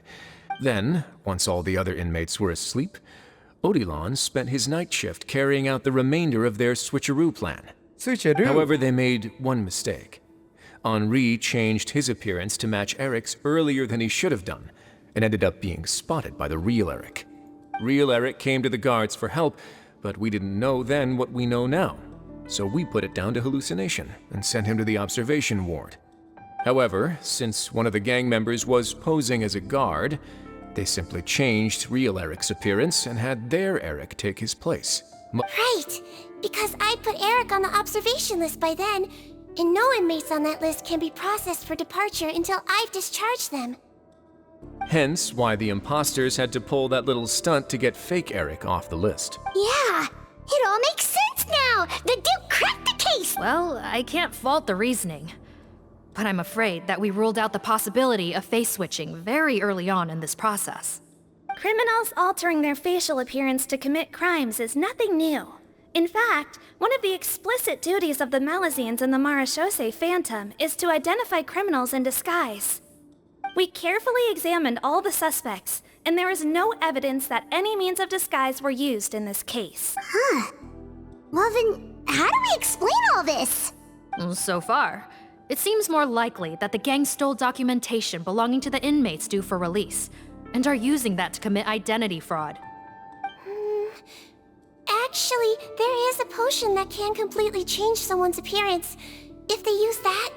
Then, once all the other inmates were asleep, Odilon spent his night shift carrying out the remainder of their switcheroo plan. Switcheroo? However, they made one mistake. Henri changed his appearance to match Eric's earlier than he should have done, and ended up being spotted by the real Eric. Real Eric came to the guards for help, but we didn't know then what we know now, so we put it down to hallucination and sent him to the observation ward. However, since one of the gang members was posing as a guard, they simply changed real Eric's appearance and had their Eric take his place. Right, because I put Eric on the observation list by then, and no inmates on that list can be processed for departure until I've discharged them. Hence why the imposters had to pull that little stunt to get fake Eric off the list. Yeah, it all makes sense now. The Duke cracked the case. Well, I can't fault the reasoning. But I'm afraid that we ruled out the possibility of face switching very early on in this process. Criminals altering their facial appearance to commit crimes is nothing new. In fact, one of the explicit duties of the Malazines in the Marachose Phantom is to identify criminals in disguise. We carefully examined all the suspects, and there is no evidence that any means of disguise were used in this case. Huh. Well then, how do we explain all this? So far, it seems more likely that the gang stole documentation belonging to the inmates due for release, and are using that to commit identity fraud. Actually, there is a potion that can completely change someone's appearance. If they use that,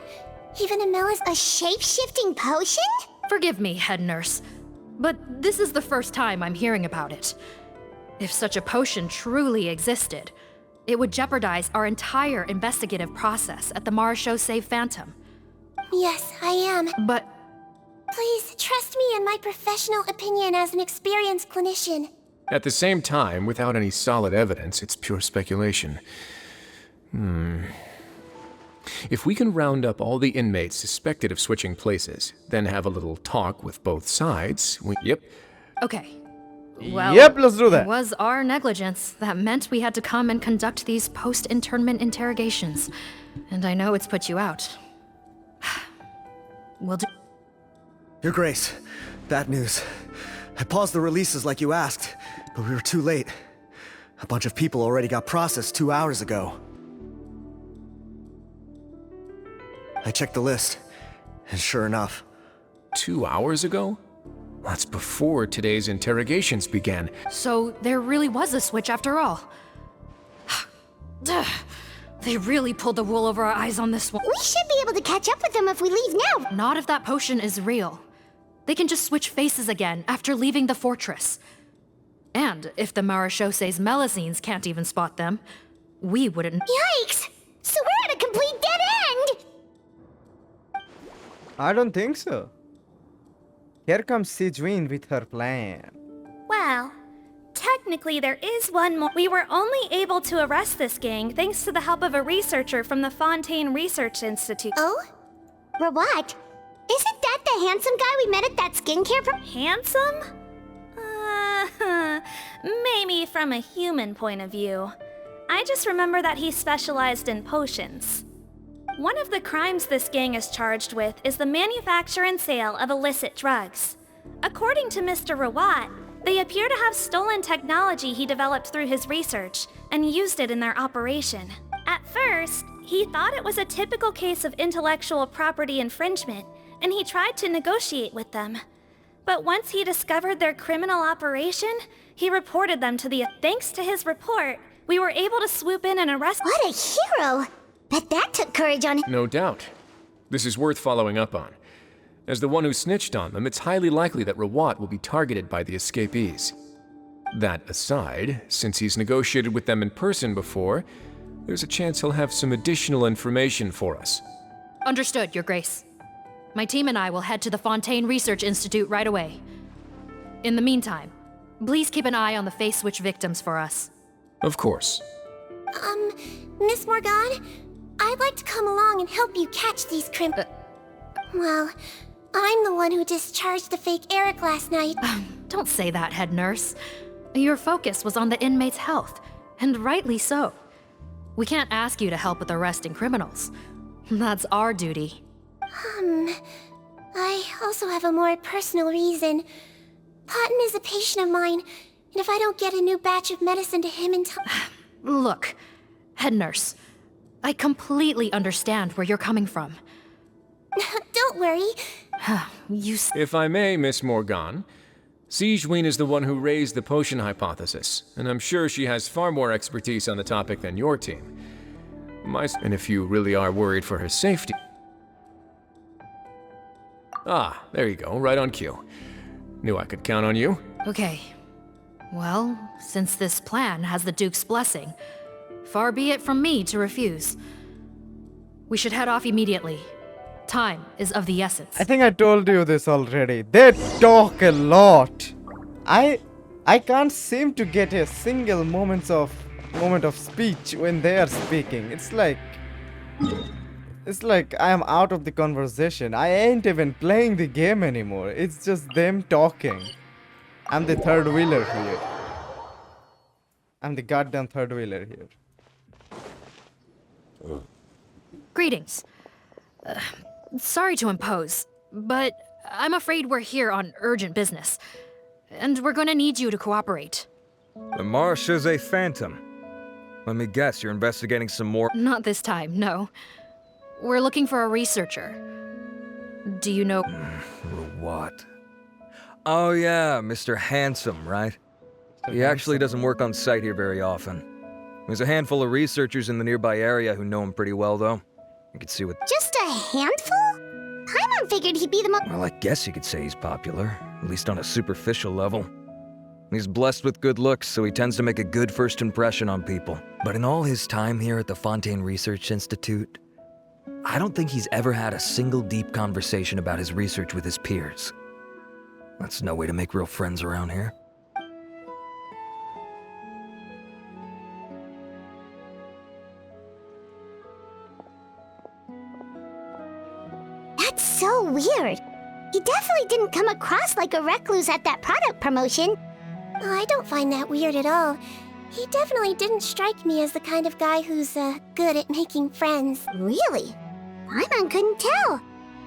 even a Melis— A shape-shifting potion? Forgive me, head nurse, but this is the first time I'm hearing about it. If such a potion truly existed, it would jeopardize our entire investigative process at the Marachose Phantom. Yes, I am. But please, trust me in my professional opinion as an experienced clinician. At the same time, without any solid evidence, it's pure speculation. If we can round up all the inmates suspected of switching places, then have a little talk with both sides, Yep. Okay. Well, Yep, let's do that. It was our negligence that meant we had to come and conduct these post-internment interrogations. And I know it's put you out. We'll do— Your Grace, bad news. I paused the releases like you asked, but we were too late. A bunch of people already got processed 2 hours ago. I checked the list, and sure enough. 2 hours ago? That's before today's interrogations began. So there really was a switch after all. They really pulled the wool over our eyes on this one. We should be able to catch up with them if we leave now. Not if that potion is real. They can just switch faces again after leaving the fortress. And if the Marachose's Melazines can't even spot them, we wouldn't— Yikes! So we're at a complete dead end! I don't think so. Here comes Sigewinne with her plan. Well, technically there is one more. We were only able to arrest this gang thanks to the help of a researcher from the Fontaine Research Institute. Oh? Rawat? Isn't that the handsome guy we met at that skincare Handsome? Maybe from a human point of view. I just remember that he specialized in potions. One of the crimes this gang is charged with is the manufacture and sale of illicit drugs. According to Mr. Rawat, they appear to have stolen technology he developed through his research and used it in their operation. At first, he thought it was a typical case of intellectual property infringement, and he tried to negotiate with them. But once he discovered their criminal operation, he reported them to the— Thanks to his report, we were able to swoop in and arrest— What a hero! Bet that took courage on— No doubt. This is worth following up on. As the one who snitched on them, it's highly likely that Rawat will be targeted by the escapees. That aside, since he's negotiated with them in person before, there's a chance he'll have some additional information for us. Understood, Your Grace. My team and I will head to the Fontaine Research Institute right away. In the meantime, please keep an eye on the face switch victims for us. Of course. Miss Morgan, I'd like to come along and help you catch these Well, I'm the one who discharged the fake Eric last night. Don't say that, head nurse. Your focus was on the inmate's health, and rightly so. We can't ask you to help with arresting criminals. That's our duty. I also have a more personal reason. Cotton is a patient of mine, and if I don't get a new batch of medicine to him in time... Look, head nurse, I completely understand where you're coming from. Don't worry. If I may, Miss Morgan, Sigewinne is the one who raised the potion hypothesis, and I'm sure she has far more expertise on the topic than your team. And if you really are worried for her safety... Ah, there you go, right on cue. Knew I could count on you. Okay. Well, since this plan has the Duke's blessing, far be it from me to refuse. We should head off immediately. Time is of the essence. I think I told you this already. They talk a lot. I can't seem to get a single moment of speech when they are speaking. It's like I am out of the conversation. I ain't even playing the game anymore. It's just them talking. I'm the third wheeler here. I'm the goddamn third wheeler here. Greetings. Sorry to impose, but I'm afraid we're here on urgent business. And we're gonna need you to cooperate. The marsh is a phantom. Let me guess, you're investigating some more... Not this time, no. We're looking for a researcher. Do you know... What? Oh yeah, Mr. Handsome, right? He actually doesn't work on site here very often. There's a handful of researchers in the nearby area who know him pretty well, though. You could see what... Just a handful? Paimon figured he'd be the most... Well, I guess you could say he's popular, at least on a superficial level. He's blessed with good looks, so he tends to make a good first impression on people. But in all his time here at the Fontaine Research Institute, I don't think he's ever had a single deep conversation about his research with his peers. That's no way to make real friends around here. That's so weird. He definitely didn't come across like a recluse at that product promotion. Oh, I don't find that weird at all. He definitely didn't strike me as the kind of guy who's good at making friends. Really? Paimon couldn't tell.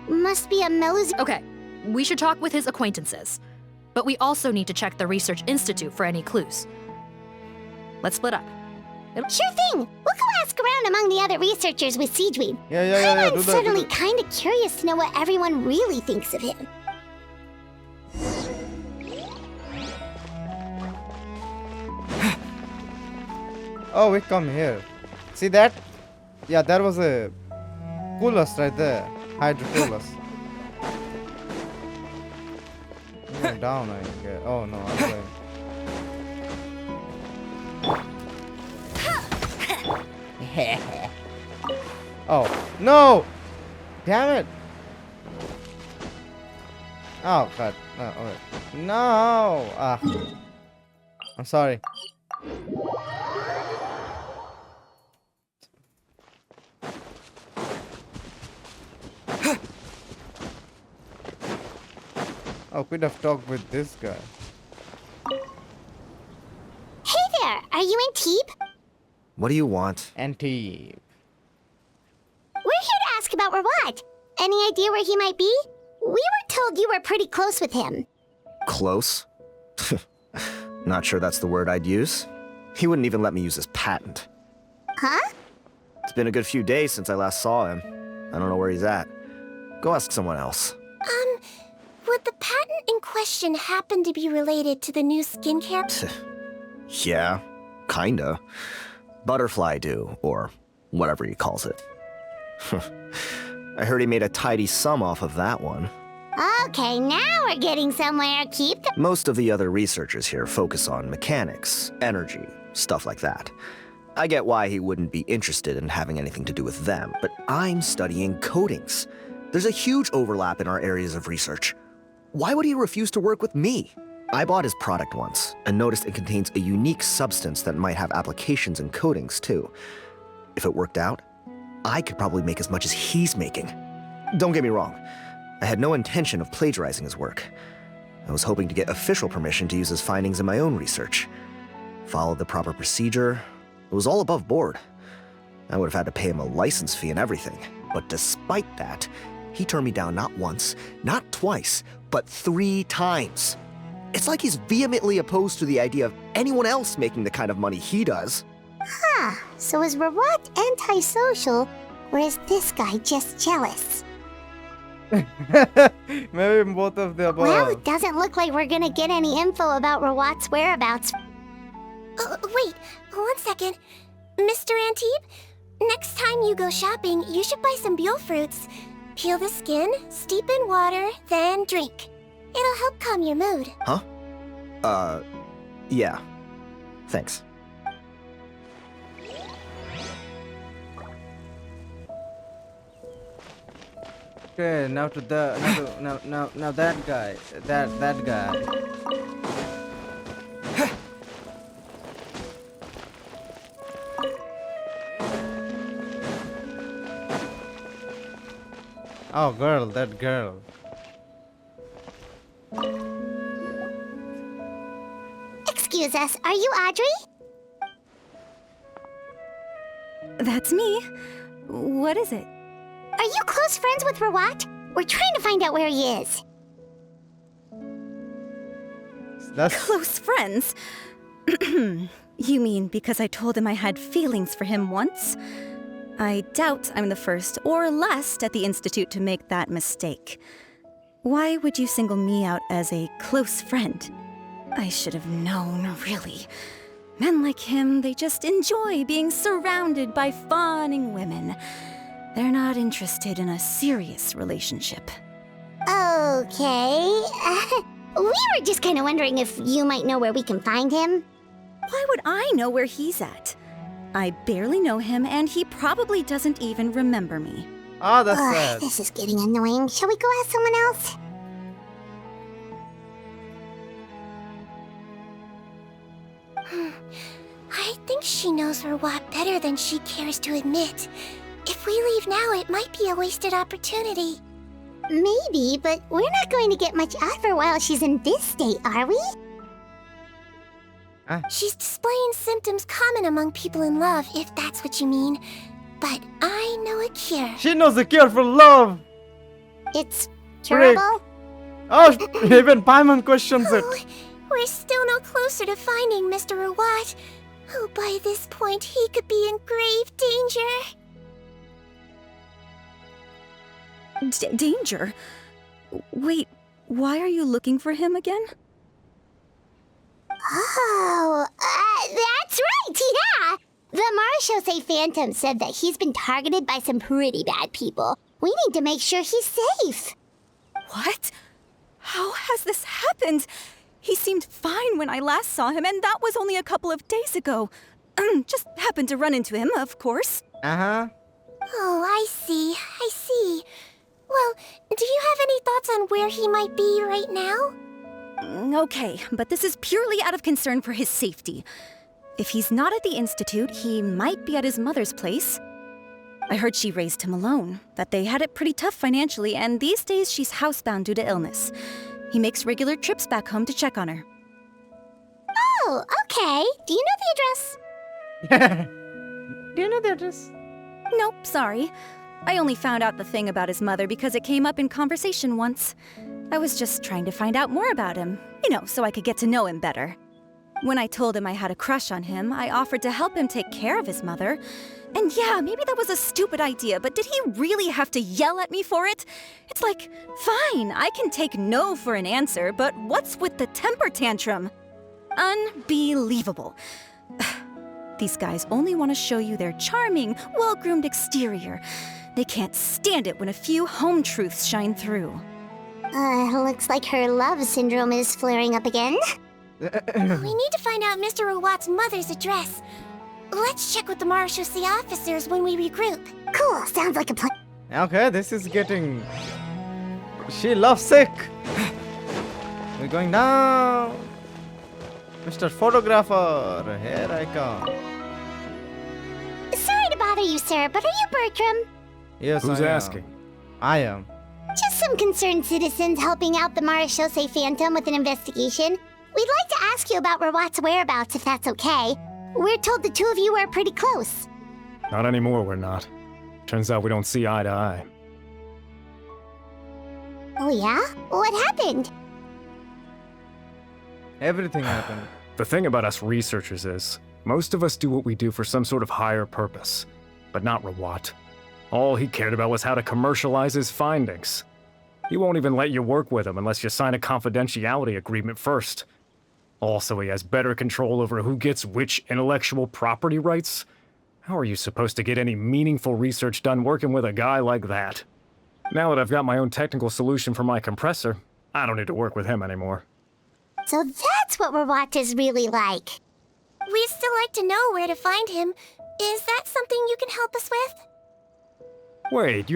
Must be a Melu's... Okay, we should talk with his acquaintances. But we also need to check the Research Institute for any clues. Let's split up. Sure thing! We'll go ask around among the other researchers with Sigewinne. Yeah, I'm suddenly kinda curious to know what everyone really thinks of him. Oh, we come here. See that? Yeah, there was a coolest right there. Hydrocoolus. Going down, I guess. Oh no, I'm going. Oh no! Damn it! Oh god. Oh, okay. No! Ah. I'm sorry. Oh, could have talked with this guy. Hey there! Are you Antibes? What do you want? Antibes. We're here to ask about Rawat. Any idea where he might be? We were told you were pretty close with him. Close? Not sure that's the word I'd use. He wouldn't even let me use his patent. Huh? It's been a good few days since I last saw him. I don't know where he's at. Go ask someone else. Would the patent in question happen to be related to the new skincare? Yeah, kinda. Butterfly do, or whatever he calls it. I heard he made a tidy sum off of that one. Okay, now we're getting somewhere. Keep the... Most of the other researchers here focus on mechanics, energy, stuff like that. I get why he wouldn't be interested in having anything to do with them, but I'm studying coatings. There's a huge overlap in our areas of research. Why would he refuse to work with me? I bought his product once, and noticed it contains a unique substance that might have applications in coatings, too. If it worked out, I could probably make as much as he's making. Don't get me wrong, I had no intention of plagiarizing his work. I was hoping to get official permission to use his findings in my own research. Followed the proper procedure. It was all above board. I would have had to pay him a license fee and everything. But despite that, he turned me down not once, not twice, but 3 times. It's like he's vehemently opposed to the idea of anyone else making the kind of money he does. Huh, so is Rawat antisocial, or is this guy just jealous? Maybe both of the above. Well, it doesn't look like we're gonna get any info about Rawat's whereabouts. Wait, 1 second. Mr. Antibes, next time you go shopping, you should buy some Buell fruits. Peel the skin, steep in water, then drink. It'll help calm your mood. Huh? Yeah. Thanks. Okay, now to the now that guy. That guy. Oh, girl, that girl. Excuse us, are you Audrey? That's me. What is it? Are you close friends with Rawat? We're trying to find out where he is. Close friends? You mean because I told him I had feelings for him once? I doubt I'm the first or last at the Institute to make that mistake. Why would you single me out as a close friend? I should have known, really. Men like him, they just enjoy being surrounded by fawning women. They're not interested in a serious relationship. Okay. We were just kind of wondering if you might know where we can find him. Why would I know where he's at? I barely know him, and he probably doesn't even remember me. Oh, that's sad. This is getting annoying. Shall we go ask someone else? I think she knows Rawat better than she cares to admit. If we leave now, it might be a wasted opportunity. Maybe, but we're not going to get much out of her while she's in this state, are we? She's displaying symptoms common among people in love, if that's what you mean. But I know a cure. She knows the cure for love. It's curable? Oh, even Paimon questions it. We're still no closer to finding Mr. Rawat. Oh, by this point, he could be in grave danger. Danger? Wait, why are you looking for him again? Oh, that's right, yeah! The Marshosei Phantom said that he's been targeted by some pretty bad people. We need to make sure he's safe. What? How has this happened? He seemed fine when I last saw him, and that was only a couple of days ago. Just happened to run into him, of course. Uh-huh. Oh, I see. Well, do you have any thoughts on where he might be right now? Okay, but this is purely out of concern for his safety. If he's not at the Institute, he might be at his mother's place. I heard she raised him alone, that they had it pretty tough financially, and these days she's housebound due to illness. He makes regular trips back home to check on her. Oh, okay. Do you know the address? Do you know the address? Nope, sorry. I only found out the thing about his mother because it came up in conversation once. I was just trying to find out more about him, so I could get to know him better. When I told him I had a crush on him, I offered to help him take care of his mother. And yeah, maybe that was a stupid idea, but did he really have to yell at me for it? It's like, fine, I can take no for an answer, but what's with the temper tantrum? Unbelievable. These guys only want to show you their charming, well-groomed exterior. They can't stand it when a few home truths shine through. Looks like her love syndrome is flaring up again. We need to find out Mr. Rawat's mother's address. Let's check with the Marshosei officers when we regroup. Cool, sounds like a plan. Okay, this is getting... She loves sick. We're going down. Mr. Photographer, here I come. Sorry to bother you, sir, but are you Bertram? Yes, Who's I am. asking? I am. Just some concerned citizens helping out the Marechaussee Phantom with an investigation. We'd like to ask you about Rawat's whereabouts, if that's okay. We're told the two of you are pretty close. Not anymore, we're not. Turns out we don't see eye to eye. Oh yeah? What happened? Everything happened. The thing about us researchers is, most of us do what we do for some sort of higher purpose, but not Rawat. All he cared about was how to commercialize his findings. He won't even let you work with him unless you sign a confidentiality agreement first. Also, he has better control over who gets which intellectual property rights. How are you supposed to get any meaningful research done working with a guy like that? Now that I've got my own technical solution for my compressor, I don't need to work with him anymore. So that's what Rawat is really like. We'd still like to know where to find him. Is that something you can help us with? Wait,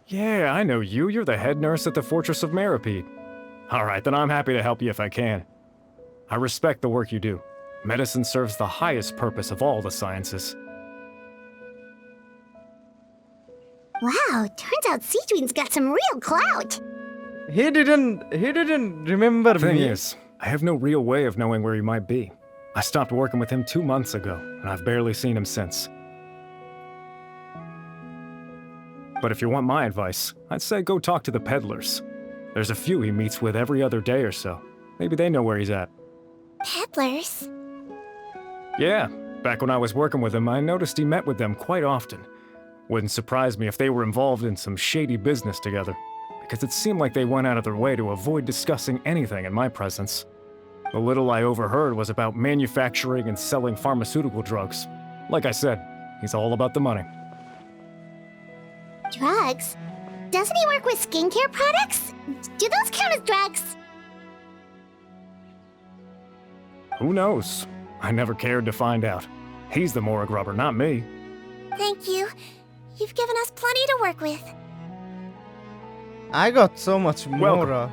Yeah, I know you. You're the head nurse at the Fortress of Meripede. Alright, then I'm happy to help you if I can. I respect the work you do. Medicine serves the highest purpose of all the sciences. Wow, turns out Sigewinne's got some real clout. He didn't remember The thing me. is, I have no real way of knowing where he might be. I stopped working with him 2 months ago, and I've barely seen him since. But if you want my advice, I'd say go talk to the peddlers. There's a few he meets with every other day or so. Maybe they know where he's at. Peddlers? Yeah, back when I was working with him, I noticed he met with them quite often. Wouldn't surprise me if they were involved in some shady business together, because it seemed like they went out of their way to avoid discussing anything in my presence. The little I overheard was about manufacturing and selling pharmaceutical drugs. Like I said, he's all about the money. Drugs? Doesn't he work with skincare products? Do those count as drugs? Who knows? I never cared to find out. He's the morgue rubber, not me. Thank you. You've given us plenty to work with. I got so much more. Welcome.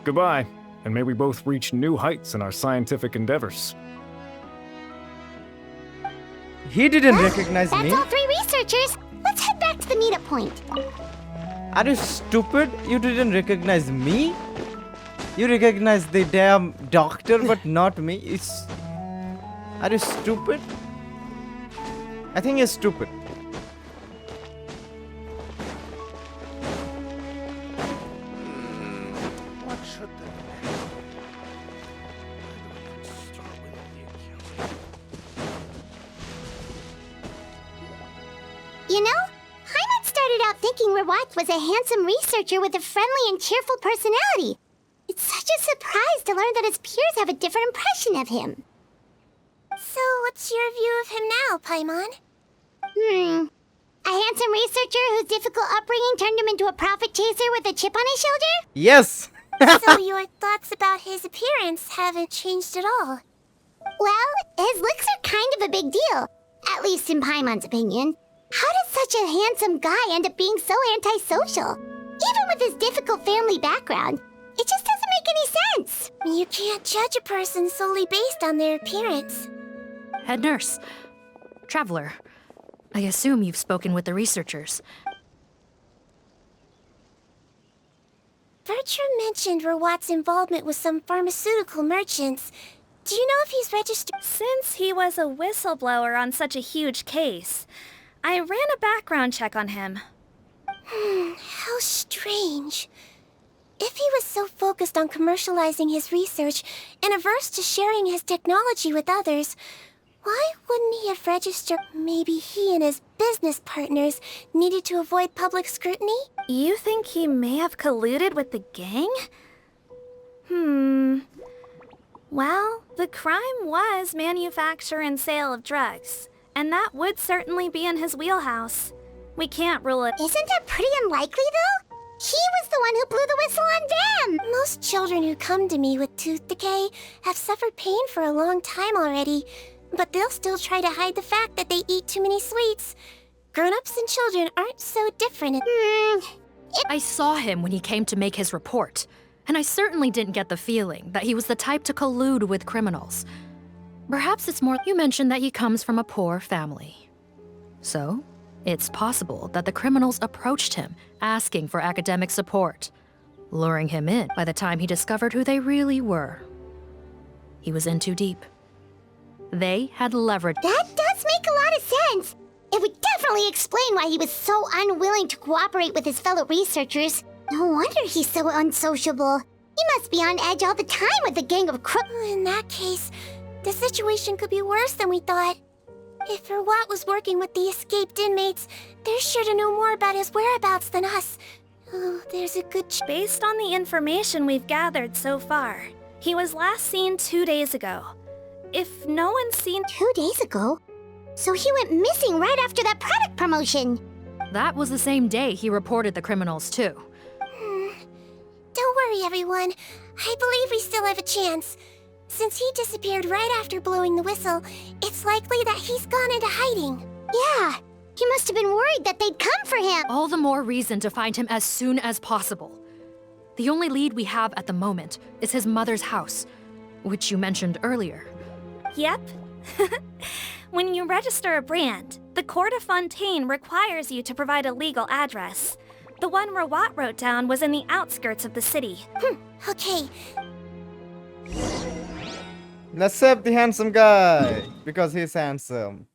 Goodbye, and may we both reach new heights in our scientific endeavors. He didn't recognize That's me. all 3 researchers. Let's head back to the meetup point. Are you stupid? You didn't recognize me? You recognized the damn doctor, but not me. Are you stupid? I think you're stupid. What should You know, Hyman started out thinking Rawat was a handsome researcher with a friendly and cheerful personality. It's such a surprise to learn that his peers have a different impression of him. So, what's your view of him now, Paimon? A handsome researcher whose difficult upbringing turned him into a profit chaser with a chip on his shoulder? Yes! So your thoughts about his appearance haven't changed at all? Well, his looks are kind of a big deal. At least in Paimon's opinion. How did such a handsome guy end up being so antisocial? Even with his difficult family background, it just doesn't make any sense. You can't judge a person solely based on their appearance. Head nurse. Traveler. I assume you've spoken with the researchers. Bertram mentioned Rawat's involvement with some pharmaceutical merchants. Do you know if he's registered? Since he was a whistleblower on such a huge case, I ran a background check on him. How strange. If he was so focused on commercializing his research and averse to sharing his technology with others, why wouldn't he have registered? Maybe he and his business partners needed to avoid public scrutiny? You think he may have colluded with the gang? Well, the crime was manufacture and sale of drugs, and that would certainly be in his wheelhouse. We can't rule it. Isn't that pretty unlikely, though? He was the one who blew the whistle on them! Most children who come to me with tooth decay have suffered pain for a long time already, but they'll still try to hide the fact that they eat too many sweets. Grown-ups and children aren't so different. I saw him when he came to make his report, and I certainly didn't get the feeling that he was the type to collude with criminals. Perhaps it's more you mentioned that he comes from a poor family. So, it's possible that the criminals approached him, asking for academic support. luring him in by the time he discovered who they really were. He was in too deep. They had leverage. That does make a lot of sense. It would definitely explain why he was so unwilling to cooperate with his fellow researchers. No wonder he's so unsociable. He must be on edge all the time with a gang of crooks. In that case, the situation could be worse than we thought. If Rawat was working with the escaped inmates, they're sure to know more about his whereabouts than us. Oh, there's a good Based on the information we've gathered so far, he was last seen 2 days ago. If no one's seen... 2 days ago? So he went missing right after that product promotion. That was the same day he reported the criminals, too. Don't worry, everyone. I believe we still have a chance. Since he disappeared right after blowing the whistle, it's likely that he's gone into hiding. Yeah, he must have been worried that they'd come for him. All the more reason to find him as soon as possible. The only lead we have at the moment is his mother's house, which you mentioned earlier. Yep. When you register a brand, the Court of Fontaine requires you to provide a legal address. The one Rawat wrote down was in the outskirts of the city. Okay. Let's save the handsome guy because he's handsome.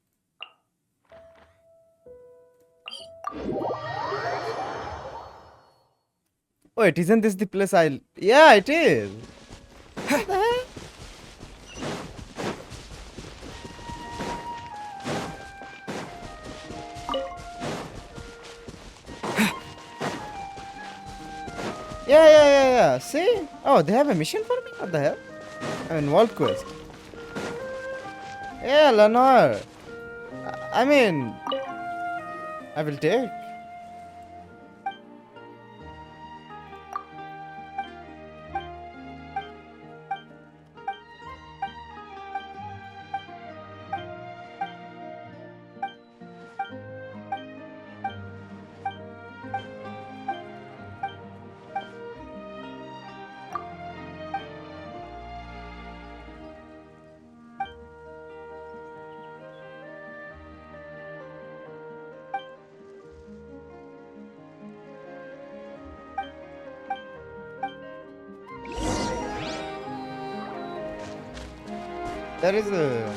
Wait, isn't this the place I... Yeah, it is. What the heck? Yeah. See? Oh, they have a mission for me? What the hell? I mean, world quest. Yeah, Lenore. I mean, I will take. There is a...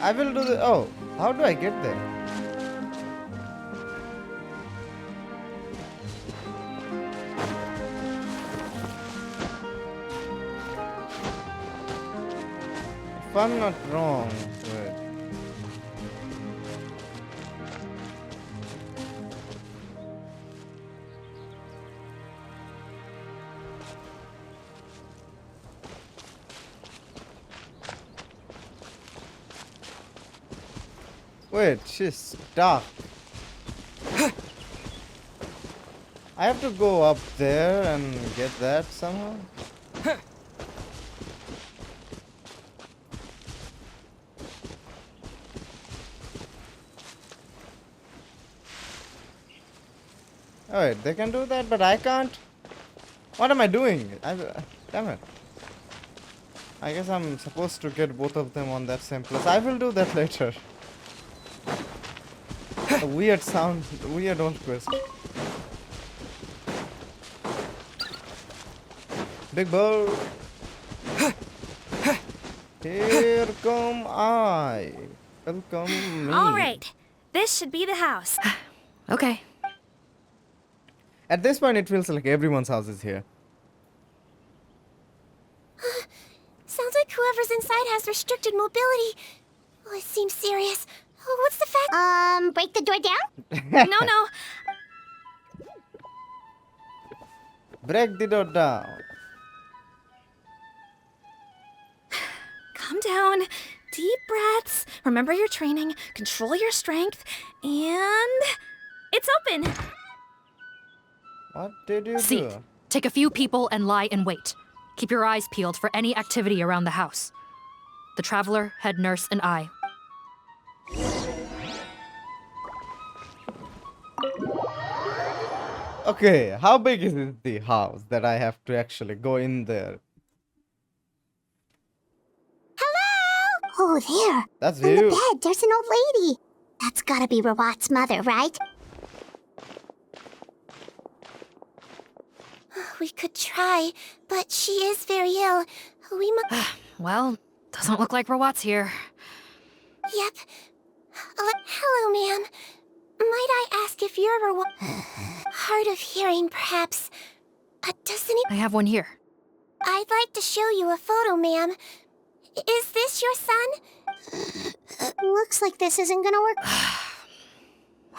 I will do the... Oh, how do I get there? If I'm not wrong, wait. Wait, she's stuck. I have to go up there and get that somehow. Oh, wait, they can do that, but I can't. What am I doing? Damn it. I guess I'm supposed to get both of them on that same place. I will do that later. A weird sound, weird old quest. Big bird. Here come I. Welcome me. All right, this should be the house. Okay. At this point, it feels like everyone's house is here. Sounds like whoever's inside has restricted mobility. Oh, it seems serious. Oh, what's the fact? Break the door down? No. Break the door down. Calm down. Deep breaths. Remember your training. Control your strength. And... it's open. What did you See, do? take a few people and lie in wait. Keep your eyes peeled for any activity around the house. The Traveler, Head Nurse, and I. Okay, how big is the house that I have to actually go in there? Hello? Oh, there. That's On the you. bed, there's an old lady. That's gotta be Rawat's mother, right? We could try, but she is very ill. We must... Well, doesn't look like Rawat's here. Yep. Hello, ma'am. Might I ask if you're hard of hearing, perhaps? Does any... I have one here. I'd like to show you a photo, ma'am. Is this your son? Looks like this isn't gonna work.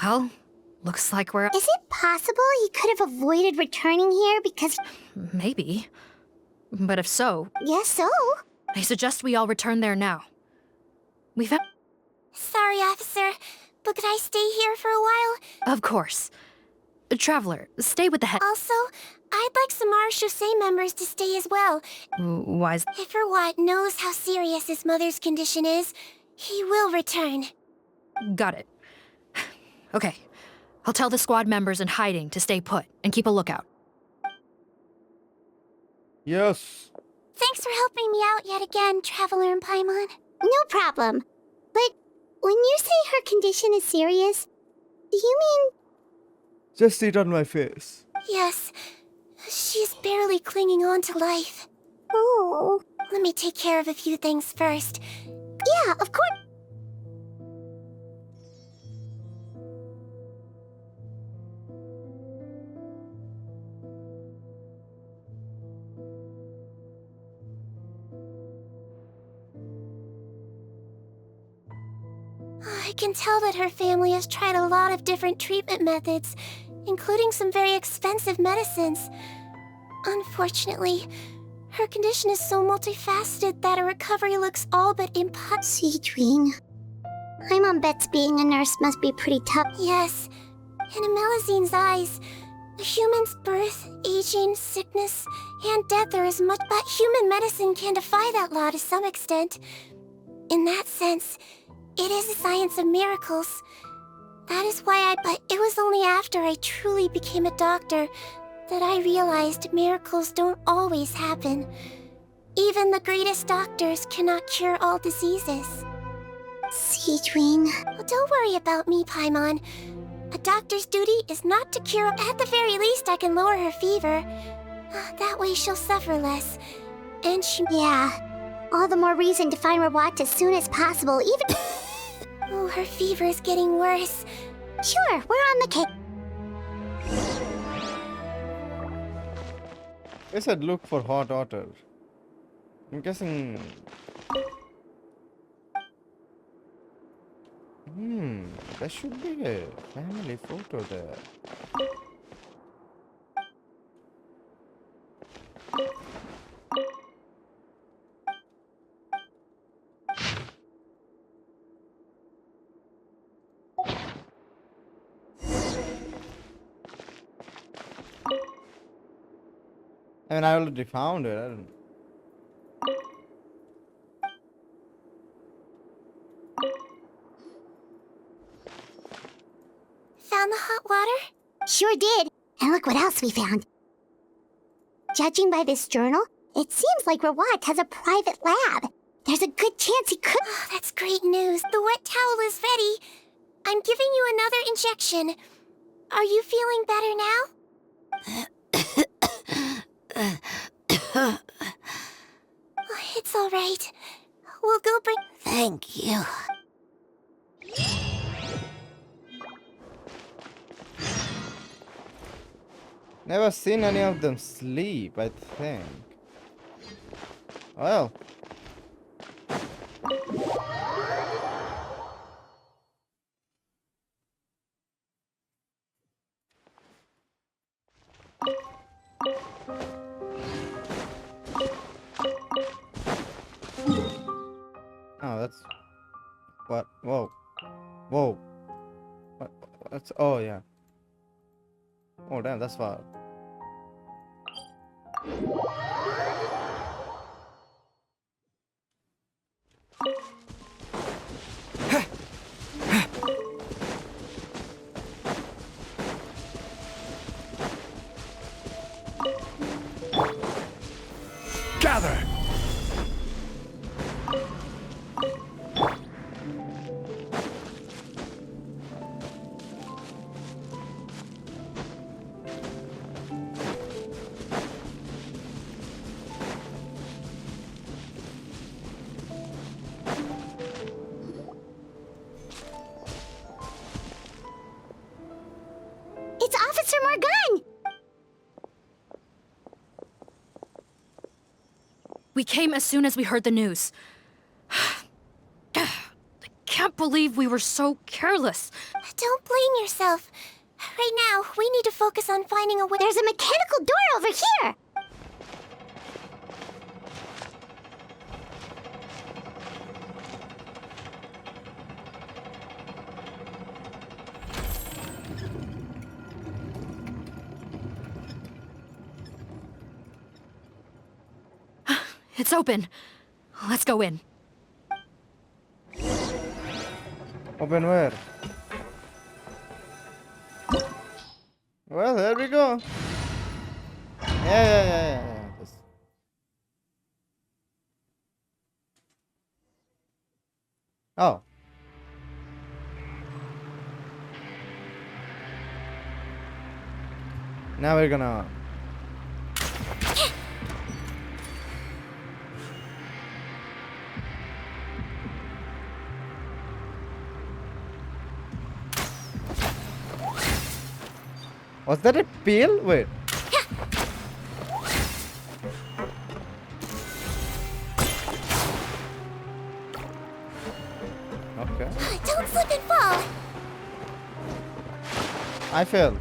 Well, looks like we're... Is it possible he could have avoided returning here because... Maybe. But if so... Yes, so? I suggest we all return there now. We've... Sorry, officer, but could I stay here for a while? Of course. Traveler, stay with the head... Also, I'd like some Marechaussee members to stay as well. Why's... If Rawat knows how serious his mother's condition is, he will return. Got it. Okay. I'll tell the squad members in hiding to stay put and keep a lookout. Yes. Thanks for helping me out yet again, Traveler and Paimon. No problem. But when you say her condition is serious, do you mean... Just see it on my face. Yes. She's barely clinging on to life. Oh. Let me take care of a few things first. Yeah, of course. I can tell that her family has tried a lot of different treatment methods, including some very expensive medicines. Unfortunately, her condition is so multifaceted that a recovery looks all but impossible. Sigewinne. Paimon bets being a nurse must be pretty tough. Yes. In Amelizine's eyes, a human's birth, aging, sickness, and death are as much, but human medicine can defy that law to some extent. In that sense, it is a science of miracles. That is why but it was only after I truly became a doctor that I realized miracles don't always happen. Even the greatest doctors cannot cure all diseases. Sigewinne. Well, don't worry about me, Paimon. A doctor's duty is not to cure. At the very least, I can lower her fever. That way she'll suffer less. And she... Yeah. All the more reason to find Rawat as soon as possible, even... Oh, her fever is getting worse. Sure, we're on the case. I said look for hot otter. I'm guessing... There should be a family photo there. I mean, I already found it. I don't... Found the hot water? Sure did. And look what else we found. Judging by this journal, it seems like Rawat has a private lab. There's a good chance he could... Oh, that's great news. The wet towel is ready. I'm giving you another injection. Are you feeling better now? It's all right. We'll go bring... Thank you. Never seen any of them sleep, I think. Well. Oh, that's... What? Whoa. Whoa. What? That's... Oh, yeah. Oh, damn, that's far. Gather! Officer Morgan! We came as soon as we heard the news. I can't believe we were so careless. Don't blame yourself. Right now, we need to focus on finding a way. There's a mechanical door over here! It's open. Let's go in. Open where? Well, there we go. Yeah. Oh. Now we're gonna... Was that a peel? Wait. Okay. Don't slip and fall. I fell.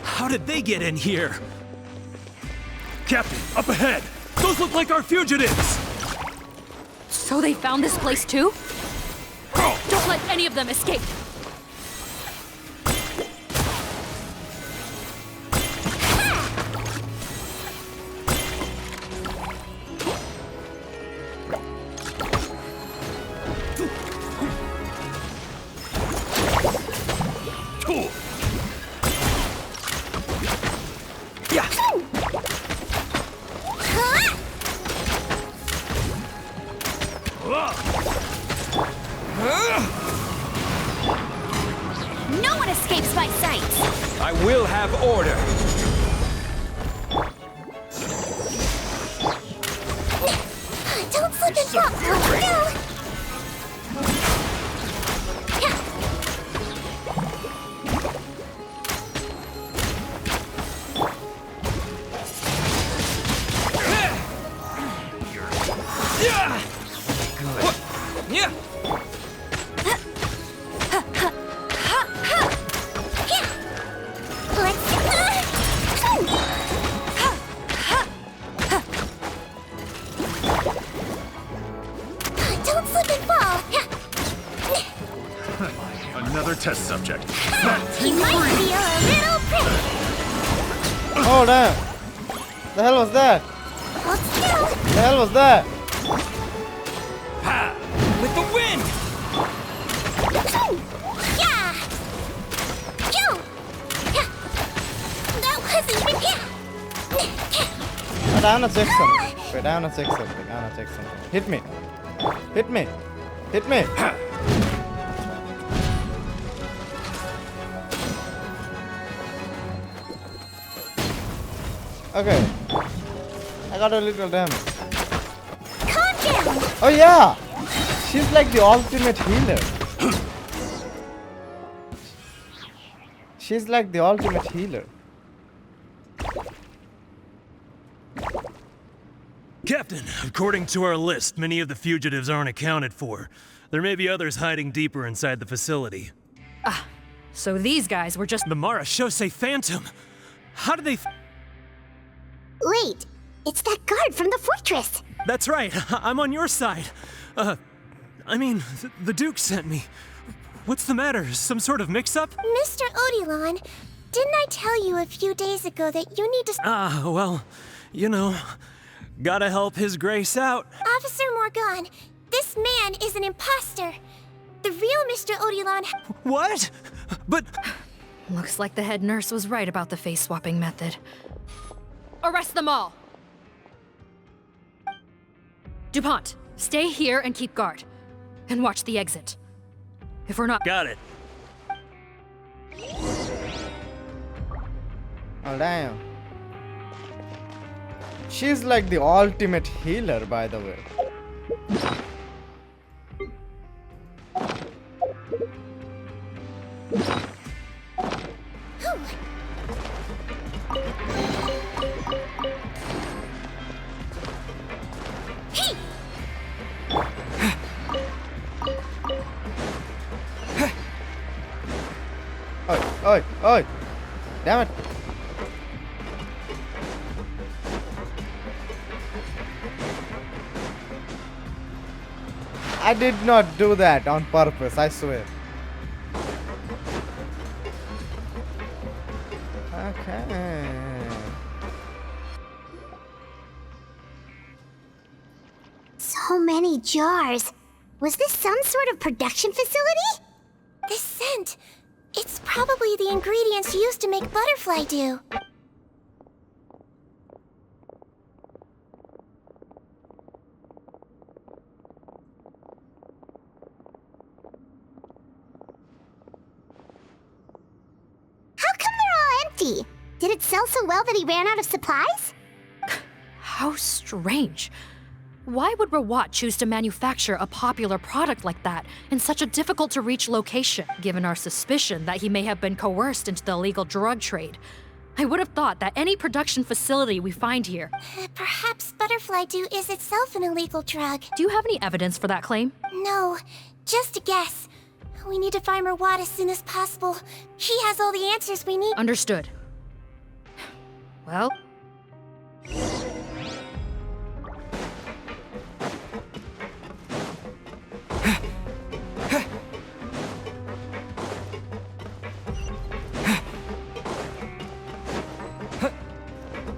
How did they get in here? Captain, up ahead! Those look like our fugitives! So they found this place too? Don't let any of them escape! No one escapes my sight. I will have order. Don't slip and fall. No. Another test subject. He might be a little pretty. Oh damn! The hell was that? The hell was that? Ha! With the wind! Yeah! Phew! That wasn't even... Wait, I wanna check something. Wait, I wanna check something. Hit me. Hit me. Hit me. Okay. I got a little damage. Calm down! Oh yeah! She's like the ultimate healer. She's like the ultimate healer. Captain, according to our list, many of the fugitives aren't accounted for. There may be others hiding deeper inside the facility. Ah, so these guys were just... The Marashose Phantom! How did they... Wait, it's that guard from the fortress. That's right, I'm on your side. I mean, the Duke sent me. What's the matter? Some sort of mix-up? Mr. Odilon, didn't I tell you a few days ago that you need to... Ah, well, you know, gotta help His Grace out. Officer Morgan, this man is an imposter. The real Mr. Odilon... What? But... Looks like the head nurse was right about the face-swapping method. Arrest them all! DuPont, Stay here and keep guard. And watch the exit. If we're not— Got it. Oh, damn. She's like the ultimate healer, by the way. Oi, oi! Damn it! I did not do that on purpose, I swear. Okay. So many jars. Was this some sort of production facility? This scent. It's probably the ingredients used to make butterfly dew. How come they're all empty? Did it sell so well that he ran out of supplies? How strange. Why would Rawat choose to manufacture a popular product like that in such a difficult-to-reach location, given our suspicion that he may have been coerced into the illegal drug trade? I would have thought that any production facility we find here— Perhaps butterfly dew is itself an illegal drug. Do you have any evidence for that claim? No, just a guess. We need to find Rawat as soon as possible. He has all the answers we need. Understood. Well—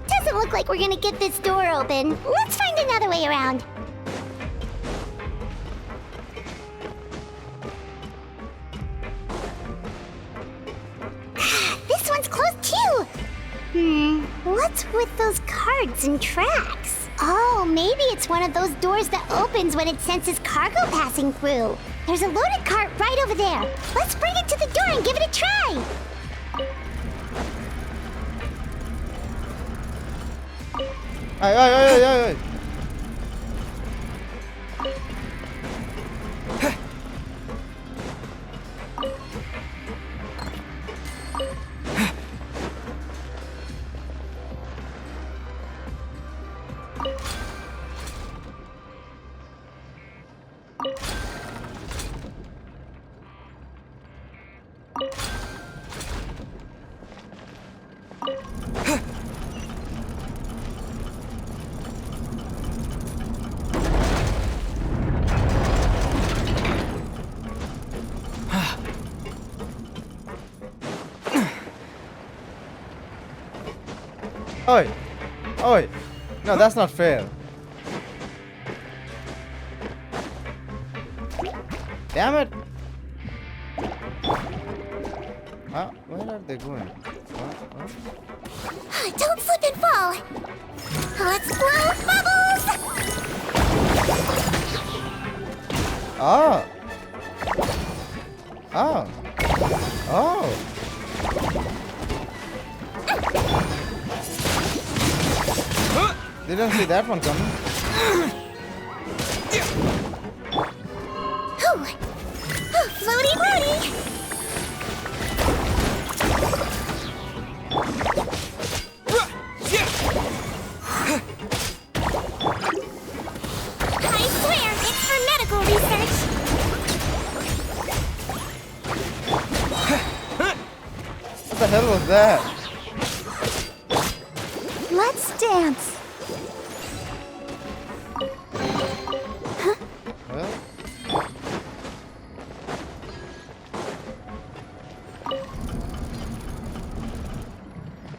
Doesn't look like we're gonna get this door open. Let's find another way around. This one's closed too. What's with those cards and tracks? Oh, maybe it's one of those doors that opens when it senses cargo passing through. There's a loaded cart right over there. Let's bring it to the door and give it a try. Oi, oi, oi, oi, oi! Oi! Oi! No, that's not fair. Damn it! Where are they going? Don't slip and fall. Let's blow bubbles. Oh! Oh! Oh! Didn't see that one coming. Floaty floaty. I swear, it's for medical research. What the hell was that? Let's dance.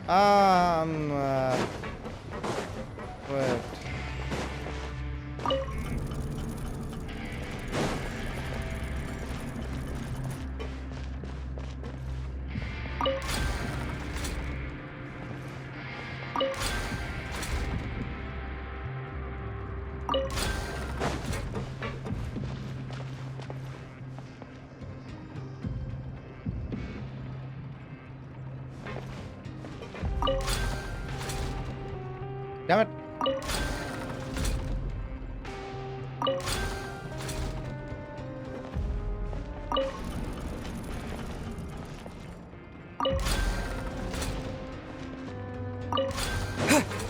Well, wait. Damn it.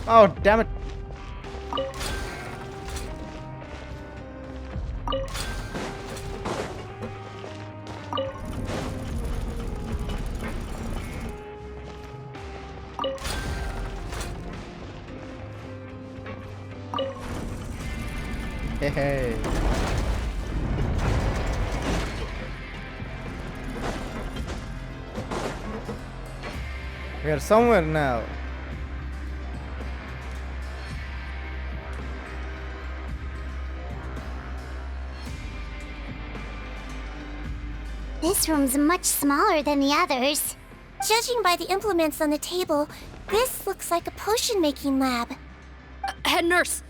Oh, damn it. Hey, hey. We are somewhere now. This room's much smaller than the others. Judging by the implements on the table, this looks like a potion-making lab. Head nurse!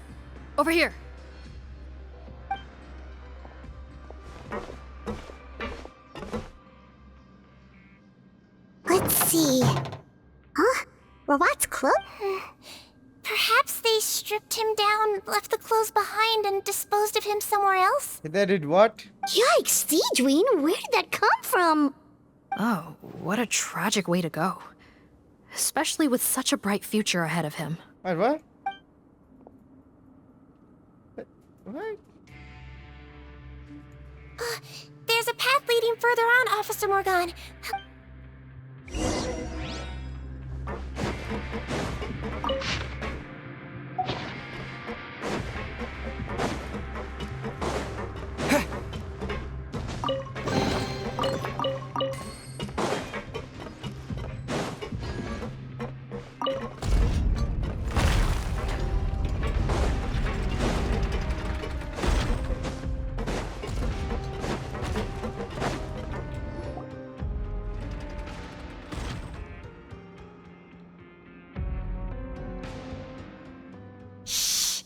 Over here! Let's see. Huh? Robot's clothes? Perhaps they stripped him down, left the clothes behind, and disposed of him somewhere else? They did what? Yikes, Sigewinne, where did that come from? Oh, what a tragic way to go. Especially with such a bright future ahead of him. Wait, what? What? There's a path leading further on, Officer Morgan.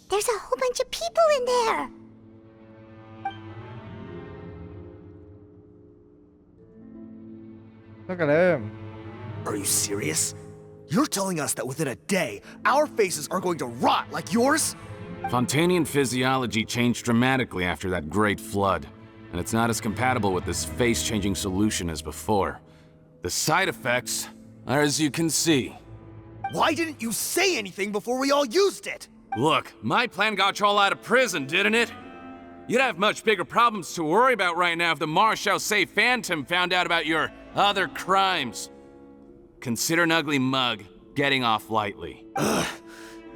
There's a whole bunch of people in there. Look at him. Are you serious? You're telling us that within a day, our faces are going to rot like yours? Fontanian physiology changed dramatically after that great flood, and it's not as compatible with this face-changing solution as before. The side effects are as you can see. Why didn't you say anything before we all used it? Look, my plan got you all out of prison, didn't it? You'd have much bigger problems to worry about right now if the Marshal Say Phantom found out about your other crimes. Consider an ugly mug getting off lightly. Ugh.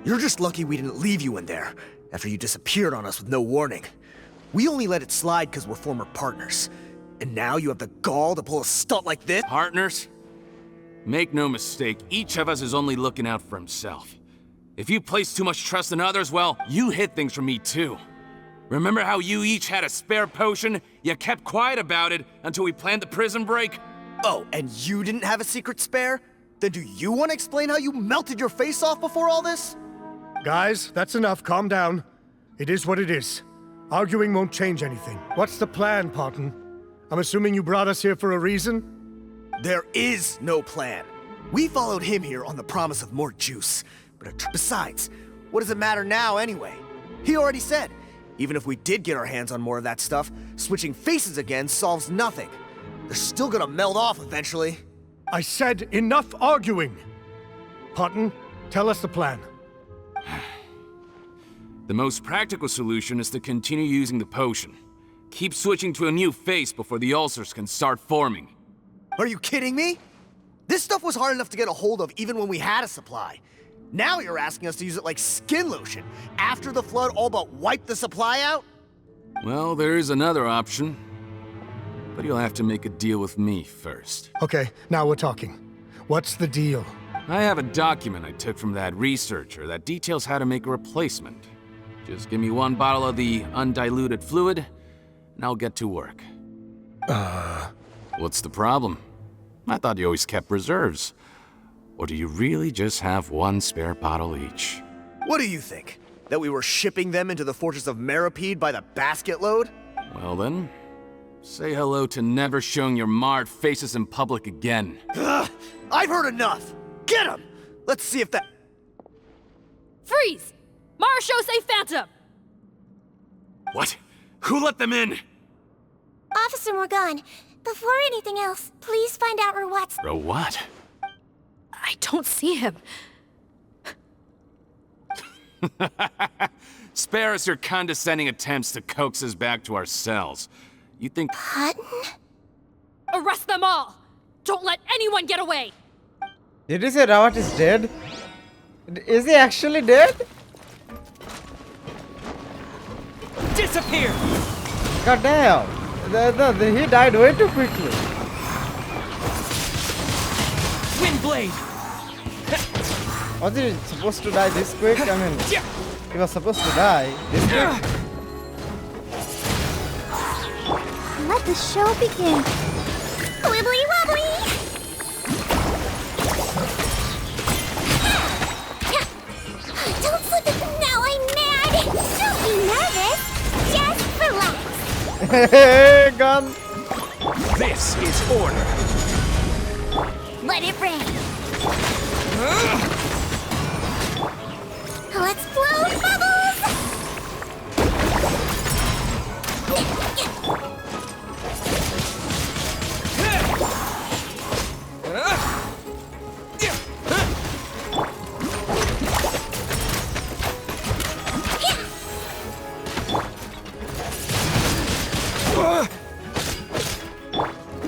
You're just lucky we didn't leave you in there after you disappeared on us with no warning. We only let it slide because we're former partners. And now you have the gall to pull a stunt like this? Partners? Make no mistake, each of us is only looking out for himself. If you place too much trust in others, well, you hid things from me too. Remember how you each had a spare potion? You kept quiet about it until we planned the prison break? Oh, and you didn't have a secret spare? Then do you want to explain how you melted your face off before all this? Guys, that's enough. Calm down. It is what it is. Arguing won't change anything. What's the plan, Parton? I'm assuming you brought us here for a reason? There is no plan. We followed him here on the promise of more juice. Besides, what does it matter now anyway? He already said, even if we did get our hands on more of that stuff, switching faces again solves nothing. They're still gonna melt off eventually. I said enough arguing! Parton, tell us the plan. The most practical solution is to continue using the potion. Keep switching to a new face before the ulcers can start forming. Are you kidding me? This stuff was hard enough to get a hold of even when we had a supply. Now you're asking us to use it like skin lotion, after the flood all but wiped the supply out? Well, there is another option. But you'll have to make a deal with me first. Okay, now we're talking. What's the deal? I have a document I took from that researcher that details how to make a replacement. Just give me one bottle of the undiluted fluid, and I'll get to work. What's the problem? I thought you always kept reserves. Or do you really just have one spare bottle each? What do you think? That we were shipping them into the fortress of Meripede by the basket load? Well then, say hello to never showing your marred faces in public again. Ugh, I've heard enough! Get him! Let's see if that... Freeze! Marshal, say Phantom! What? Who let them in? Officer Morgan, before anything else, please find out Rawat's... What? I don't see him. Spare us your condescending attempts to coax us back to our cells. You think... Hutton? Arrest them all! Don't let anyone get away! Did you say Rawat is dead? Is he actually dead? Disappear! God damn! He died way too quickly. Windblade! Was he supposed to die this quick? I mean, he was supposed to die this quick. Let the show begin. Wibbly wobbly! Don't slip it! Now I'm mad! Don't be nervous! Just relax! Hey, gun! This is order. Let it rain! Let's blow bubbles!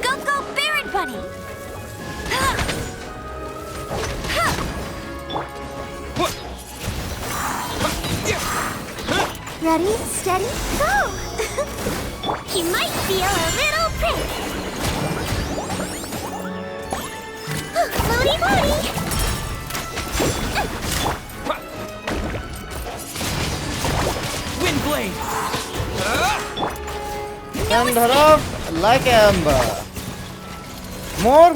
Go, go, Baron Bunny! Ready, steady, go! He might feel a little prick. Floaty, floaty! Windblade! And her off like amber. More? I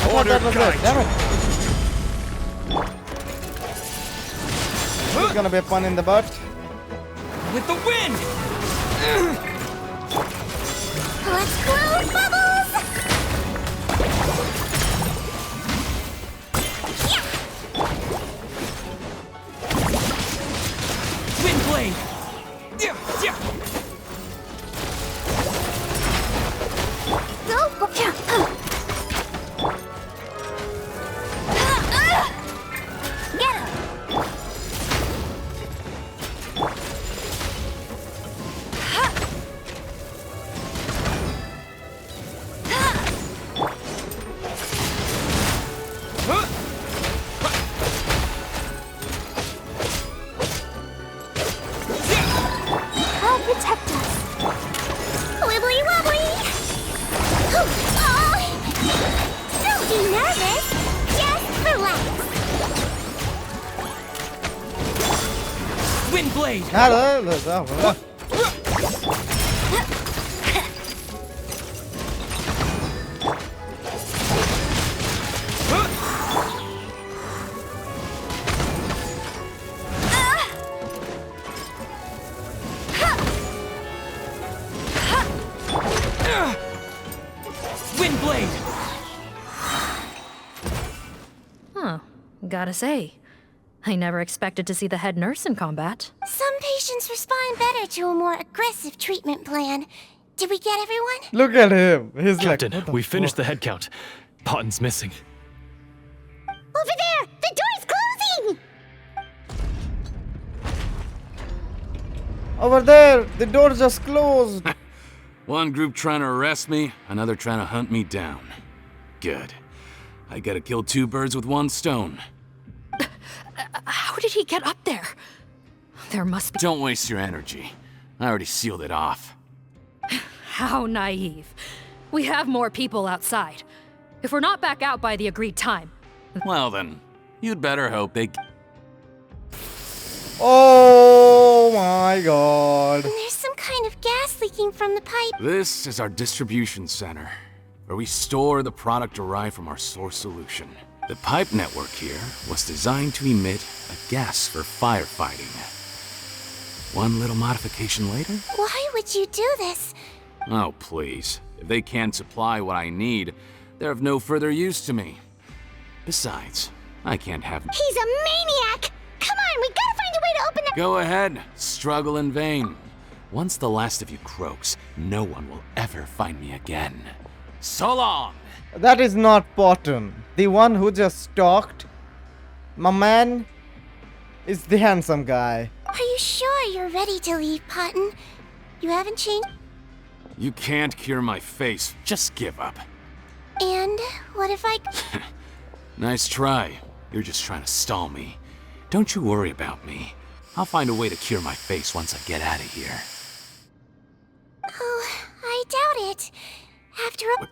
thought that was it. Damn it. It's gonna be a pun in the butt. With the wind! Let's blow bubbles! Windblade! Go, go, get him! I'll protect us. Wibbly wobbly! Oh, don't be nervous. Just relax. Windblade! Windblade! Huh. Gotta say, I never expected to see the head nurse in combat. Some patients respond better to a more aggressive treatment plan. Did we get everyone? Look at him. He's Captain, like, we finished the head count. Potten's missing. Over there! The door's closing! over there. The door just closed. One group trying to arrest me, another trying to hunt me down. Good. I gotta kill two birds with one stone. How did he get up there? There must be... Don't waste your energy. I already sealed it off. How naive. We have more people outside. If we're not back out by the agreed time... Well then, you'd better hope they... Oh my god. There's some kind of gas leaking from the pipe. This is our distribution center, where we store the product derived from our source solution. The pipe network here was designed to emit a gas for firefighting. One little modification later? Why would you do this? Oh, please. If they can't supply what I need, they're of no further use to me. Besides, I can't have... He's a maniac! Come on, we gotta find a way to open the... Go ahead, struggle in vain. Once the last of you croaks, no one will ever find me again. So long! That is not Potten. The one who just talked. My man is the handsome guy. Are you sure you're ready to leave, Potten? You haven't changed? You can't cure my face. Just give up. And what if I... Nice try. You're just trying to stall me. Don't you worry about me. I'll find a way to cure my face once I get out of here. Oh, I doubt it. After all...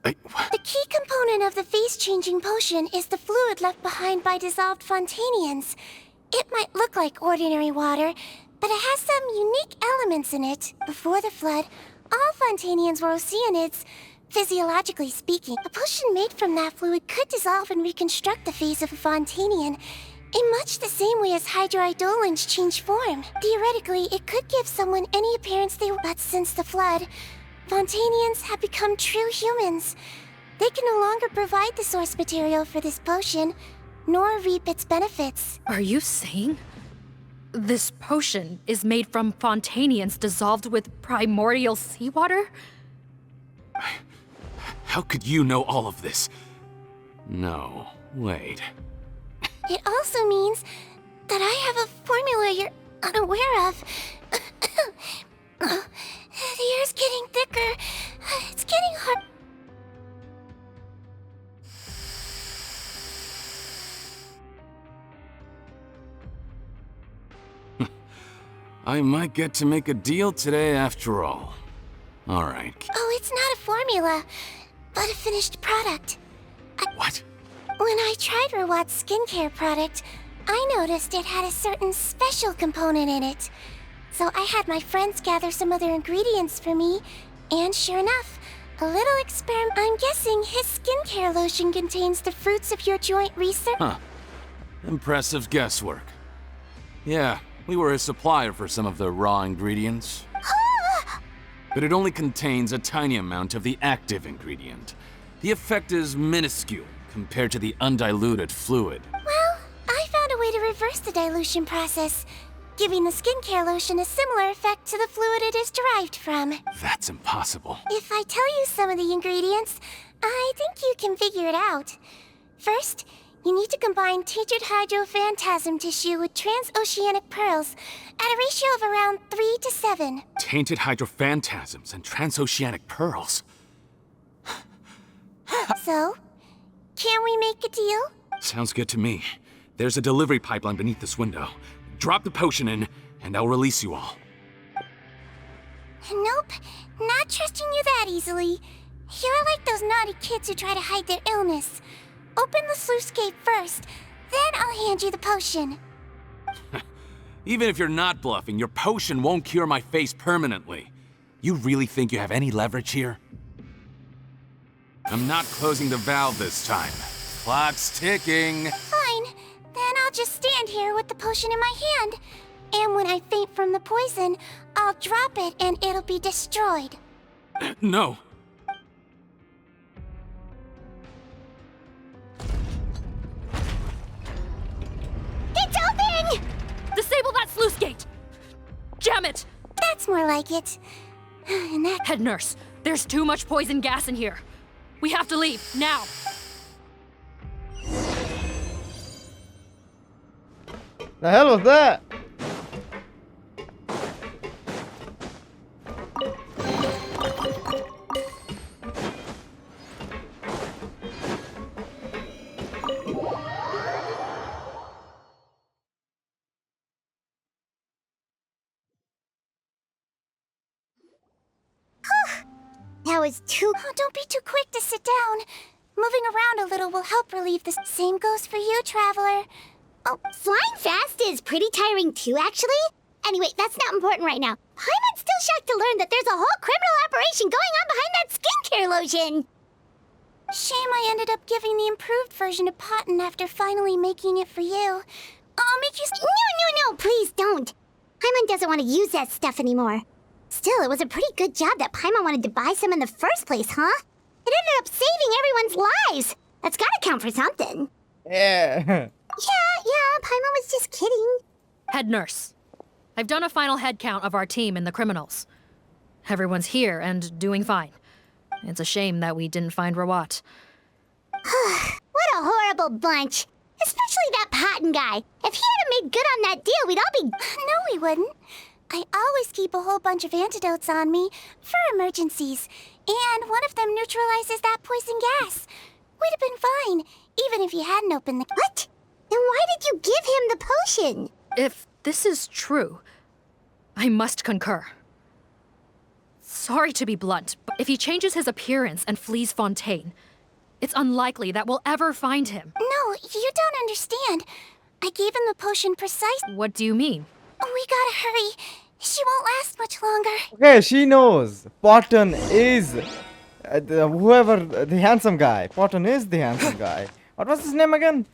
The key component of the face-changing potion is the fluid left behind by dissolved Fontanians. It might look like ordinary water, but it has some unique elements in it. Before the flood, all Fontanians were oceanids, physiologically speaking. A potion made from that fluid could dissolve and reconstruct the face of a Fontanian, in much the same way as hydroidolins change form. Theoretically, it could give someone any appearance they were, but since the flood, Fontanians have become true humans. They can no longer provide the source material for this potion, nor reap its benefits. Are you saying this potion is made from Fontanians dissolved with primordial seawater? How could you know all of this? No, wait. It also means that I have a formula you're unaware of. The air's getting thicker. It's getting hard. I might get to make a deal today after all. All right. Oh, it's not a formula, but a finished product. What? When I tried Rawat's skincare product, I noticed it had a certain special component in it. So I had my friends gather some other ingredients for me, and sure enough, a little experiment. I'm guessing his skincare lotion contains the fruits of your joint research. Huh. Impressive guesswork. Yeah, we were a supplier for some of the raw ingredients. But it only contains a tiny amount of the active ingredient. The effect is minuscule compared to the undiluted fluid. Well, I found a way to reverse the dilution process, giving the skincare lotion a similar effect to the fluid it is derived from. That's impossible. If I tell you some of the ingredients, I think you can figure it out. First, you need to combine tainted hydrophantasm tissue with transoceanic pearls at a ratio of around 3 to 7. Tainted hydrophantasms and transoceanic pearls. So, can we make a deal? Sounds good to me. There's a delivery pipeline beneath this window. Drop the potion in, and I'll release you all. Nope, not trusting you that easily. You're like those naughty kids who try to hide their illness. Open the sluice gate first, then I'll hand you the potion. Even if you're not bluffing, your potion won't cure my face permanently. You really think you have any leverage here? I'm not closing the valve this time. Clock's ticking. Fine, then I'll just stand here with the potion in my hand. And when I faint from the poison, I'll drop it and it'll be destroyed. No. It's open! Disable that sluice gate! Jam it! That's more like it. And that... Head nurse, there's too much poison gas in here. We have to leave, now! The hell was that? That was too... Oh, don't be too quick to sit down. Moving around a little will help relieve the... Same goes for you, Traveler. Oh, flying fast is pretty tiring too, actually. Anyway, that's not important right now. Paimon's still shocked to learn that there's a whole criminal operation going on behind that skincare lotion. Shame I ended up giving the improved version to Potten after finally making it for you. I'll make you... No, please don't. Paimon doesn't want to use that stuff anymore. Still, it was a pretty good job that Paimon wanted to buy some in the first place, huh? It ended up saving everyone's lives. That's gotta count for something. Yeah. Yeah, Paimon was just kidding. Head nurse. I've done a final head count of our team and the criminals. Everyone's here and doing fine. It's a shame that we didn't find Rawat. What a horrible bunch. Especially that Patton guy. If he had made good on that deal, we'd all be... No, we wouldn't. I always keep a whole bunch of antidotes on me for emergencies. And one of them neutralizes that poison gas. We'd have been fine, even if you hadn't opened the... What? Then why did you give him the potion? If this is true, I must concur. Sorry to be blunt, but if he changes his appearance and flees Fontaine, it's unlikely that we'll ever find him. No, you don't understand. I gave him the potion precisely. What do you mean? We gotta hurry. She won't last much longer. Okay, she knows. Potton is the handsome guy. Potton is the handsome guy. What was his name again?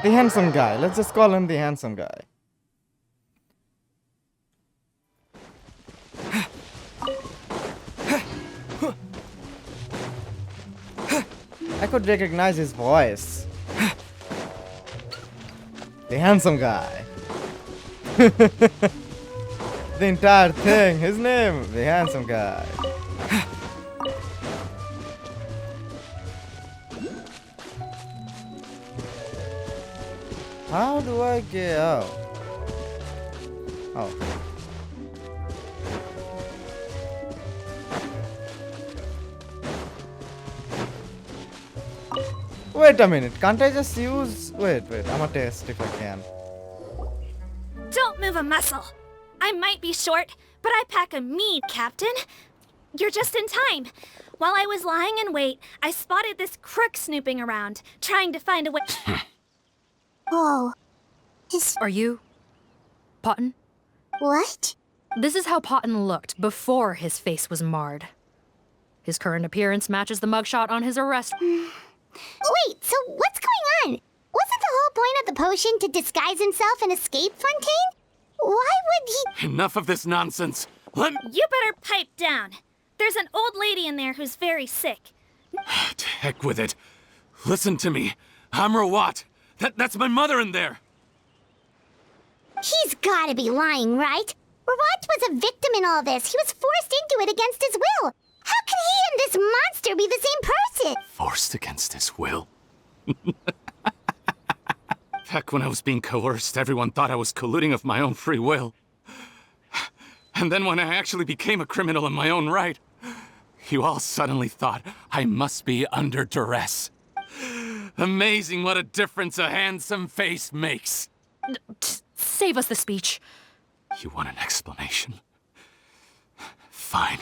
The handsome guy. Let's just call him the handsome guy. I could recognize his voice. The handsome guy. The entire thing. His name. The handsome guy. How do I get out? Oh. Wait a minute. Can't I just use... Wait. I'm gonna test if I can. Don't move a muscle. I might be short, but I pack a meat, Captain. You're just in time. While I was lying in wait, I spotted this crook snooping around, trying to find a way... Whoa. Are you... Potton? What? This is how Potton looked before his face was marred. His current appearance matches the mugshot on his arrest. Wait, so what's going on? Wasn't the whole point of the potion to disguise himself and escape Fontaine? Why would he... Enough of this nonsense. Let me... You better pipe down. There's an old lady in there who's very sick. To heck with it. Listen to me. I'm Rawat. That's my mother in there. He's gotta be lying, right? Rawat was a victim in all this. He was forced into it against his will. How can he and this monster be the same person? Forced against his will. Back when I was being coerced, everyone thought I was colluding of my own free will. And then when I actually became a criminal in my own right, you all suddenly thought I must be under duress. Amazing what a difference a handsome face makes. Save us the speech. You want an explanation? Fine.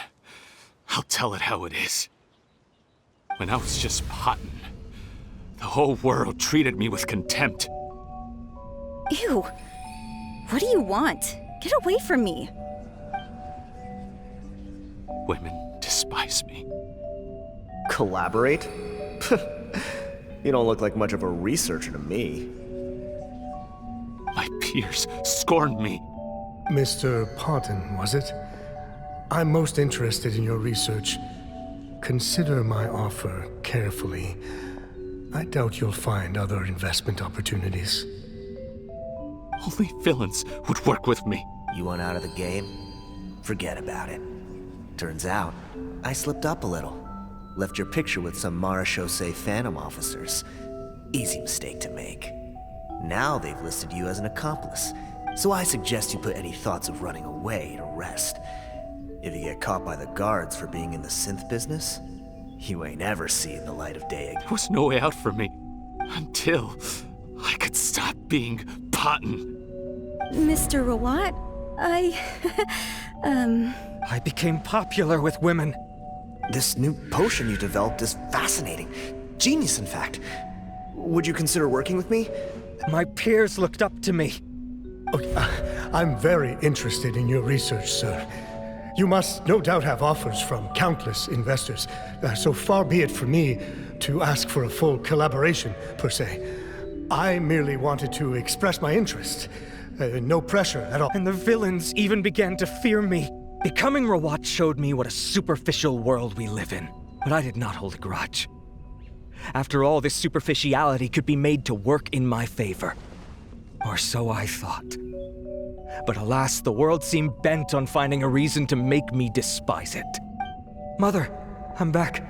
I'll tell it how it is. When I was just Potton, the whole world treated me with contempt. Ew. What do you want? Get away from me. Women despise me. Collaborate? You don't look like much of a researcher to me. My peers scorned me. Mr. Potton, was it? I'm most interested in your research. Consider my offer carefully. I doubt you'll find other investment opportunities. Only villains would work with me. You want out of the game? Forget about it. Turns out, I slipped up a little. Left your picture with some Marechaussee Phantom officers. Easy mistake to make. Now they've listed you as an accomplice, so I suggest you put any thoughts of running away to rest. If you get caught by the guards for being in the synth business, you ain't ever seeing the light of day again. There was no way out for me until I could stop being Potton. Mr. Rawat, I became popular with women. This new potion you developed is fascinating. Genius, in fact. Would you consider working with me? My peers looked up to me. I'm very interested in your research, sir. You must no doubt have offers from countless investors, so far be it from me to ask for a full collaboration, per se. I merely wanted to express my interest. No pressure at all. And the villains even began to fear me. Becoming Rawat showed me what a superficial world we live in, but I did not hold a grudge. After all, this superficiality could be made to work in my favor. Or so I thought. But alas, the world seemed bent on finding a reason to make me despise it. Mother, I'm back.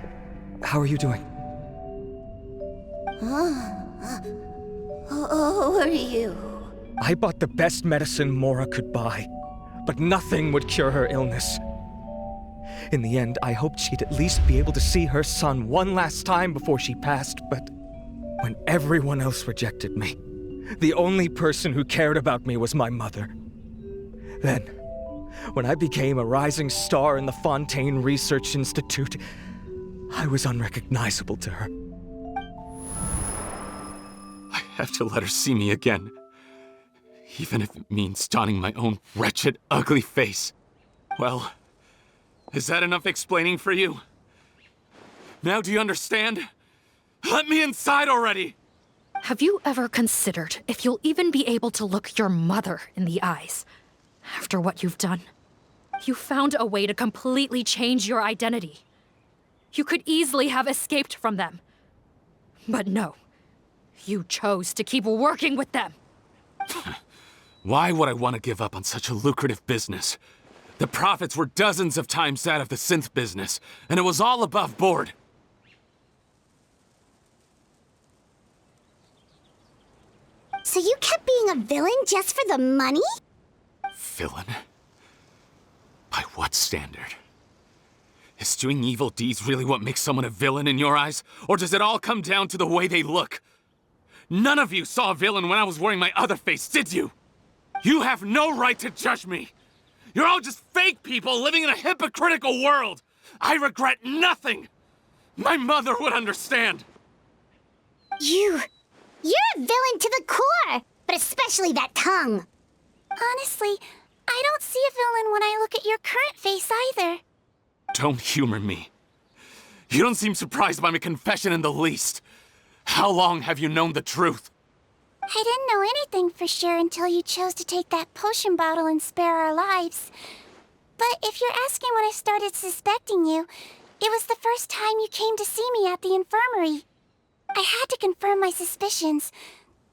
How are you doing? Who are you? I bought the best medicine Mora could buy, but nothing would cure her illness. In the end, I hoped she'd at least be able to see her son one last time before she passed, but when everyone else rejected me, the only person who cared about me was my mother. Then, when I became a rising star in the Fontaine Research Institute, I was unrecognizable to her. I have to let her see me again. Even if it means donning my own wretched, ugly face. Well, is that enough explaining for you? Now do you understand? Let me inside already! Have you ever considered if you'll even be able to look your mother in the eyes after what you've done? You found a way to completely change your identity. You could easily have escaped from them. But no, you chose to keep working with them. Why would I want to give up on such a lucrative business? The profits were dozens of times that of the synth business, and it was all above board. So you kept being a villain just for the money? Villain? By what standard? Is doing evil deeds really what makes someone a villain in your eyes? Or does it all come down to the way they look? None of you saw a villain when I was wearing my other face, did you? You have no right to judge me! You're all just fake people living in a hypocritical world! I regret nothing! My mother would understand! You're a villain to the core! But especially that tongue! Honestly, I don't see a villain when I look at your current face either. Don't humor me. You don't seem surprised by my confession in the least. How long have you known the truth? I didn't know anything for sure until you chose to take that potion bottle and spare our lives. But if you're asking when I started suspecting you, it was the first time you came to see me at the infirmary. I had to confirm my suspicions.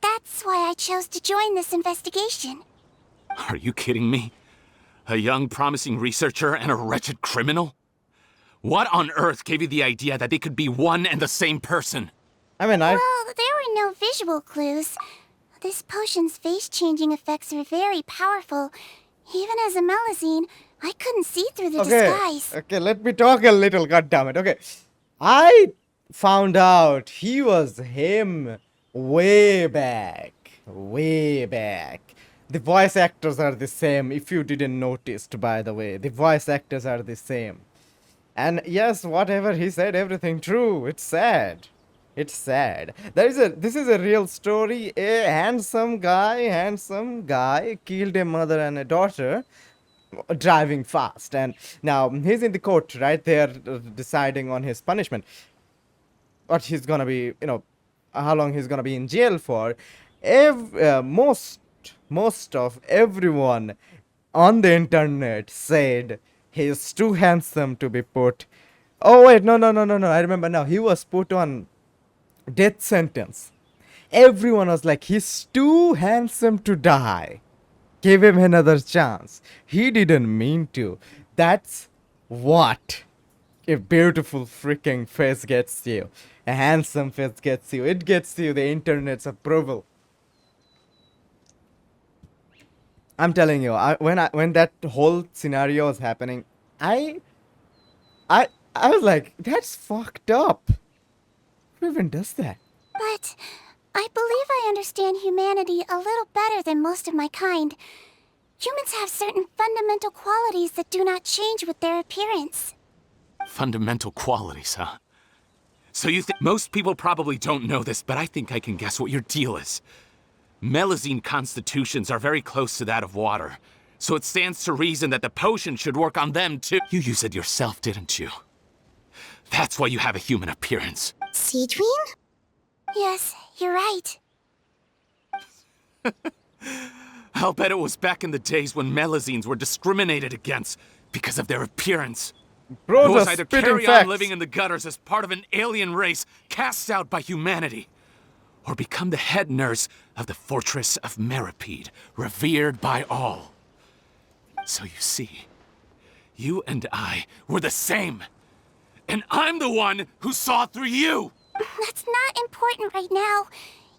That's why I chose to join this investigation. Are you kidding me? A young, promising researcher and a wretched criminal? What on earth gave you the idea that they could be one and the same person? Well, there were no visual clues. This potion's face-changing effects are very powerful. Even as a Melazine, I couldn't see through the disguise. Okay, let me talk a little, goddammit. Okay, I found out he was him way back. Way back. The voice actors are the same, if you didn't notice, by the way. The voice actors are the same. And yes, whatever he said, everything true. It's sad. It's sad. This is a real story. A handsome guy killed a mother and a daughter driving fast. And now he's in the court right there deciding on his punishment. What he's gonna be, how long he's gonna be in jail for. Most of everyone on the internet said he's too handsome to be put. Oh wait, no. I remember now. He was put on death sentence. Everyone was like, he's too handsome to die. Give him another chance. He didn't mean to. That's what a beautiful freaking face gets you. A handsome face gets you. It gets you the internet's approval. I'm telling you, when that whole scenario was happening, I was like, that's fucked up. Who even does that? But I believe I understand humanity a little better than most of my kind. Humans have certain fundamental qualities that do not change with their appearance. Fundamental qualities, huh? So you think most people probably don't know this, but I think I can guess what your deal is. Melazine constitutions are very close to that of water, so it stands to reason that the potion should work on them too. You used it yourself, didn't you? That's why you have a human appearance. Sigewinne? Yes, you're right. I'll bet it was back in the days when Melazines were discriminated against. because of their appearance. Bro, Those just either spitting carry facts. on living in the gutters as part of an alien race cast out by humanity, or become the head nurse of the fortress of Meripede, revered by all. So you see, you and I were the same. And I'm the one who saw through you! That's not important right now.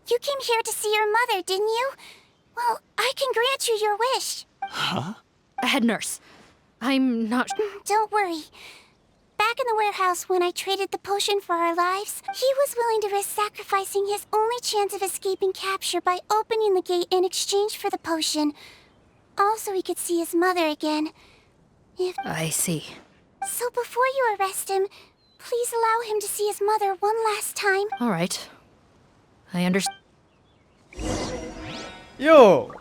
You came here to see your mother, didn't you? Well, I can grant you your wish. Huh? Head nurse, I'm not... Don't worry. Back in the warehouse when I traded the potion for our lives, he was willing to risk sacrificing his only chance of escaping capture by opening the gate in exchange for the potion. Also, he could see his mother again. I see. So before you arrest him, please allow him to see his mother one last time. All right. I understand. Yo!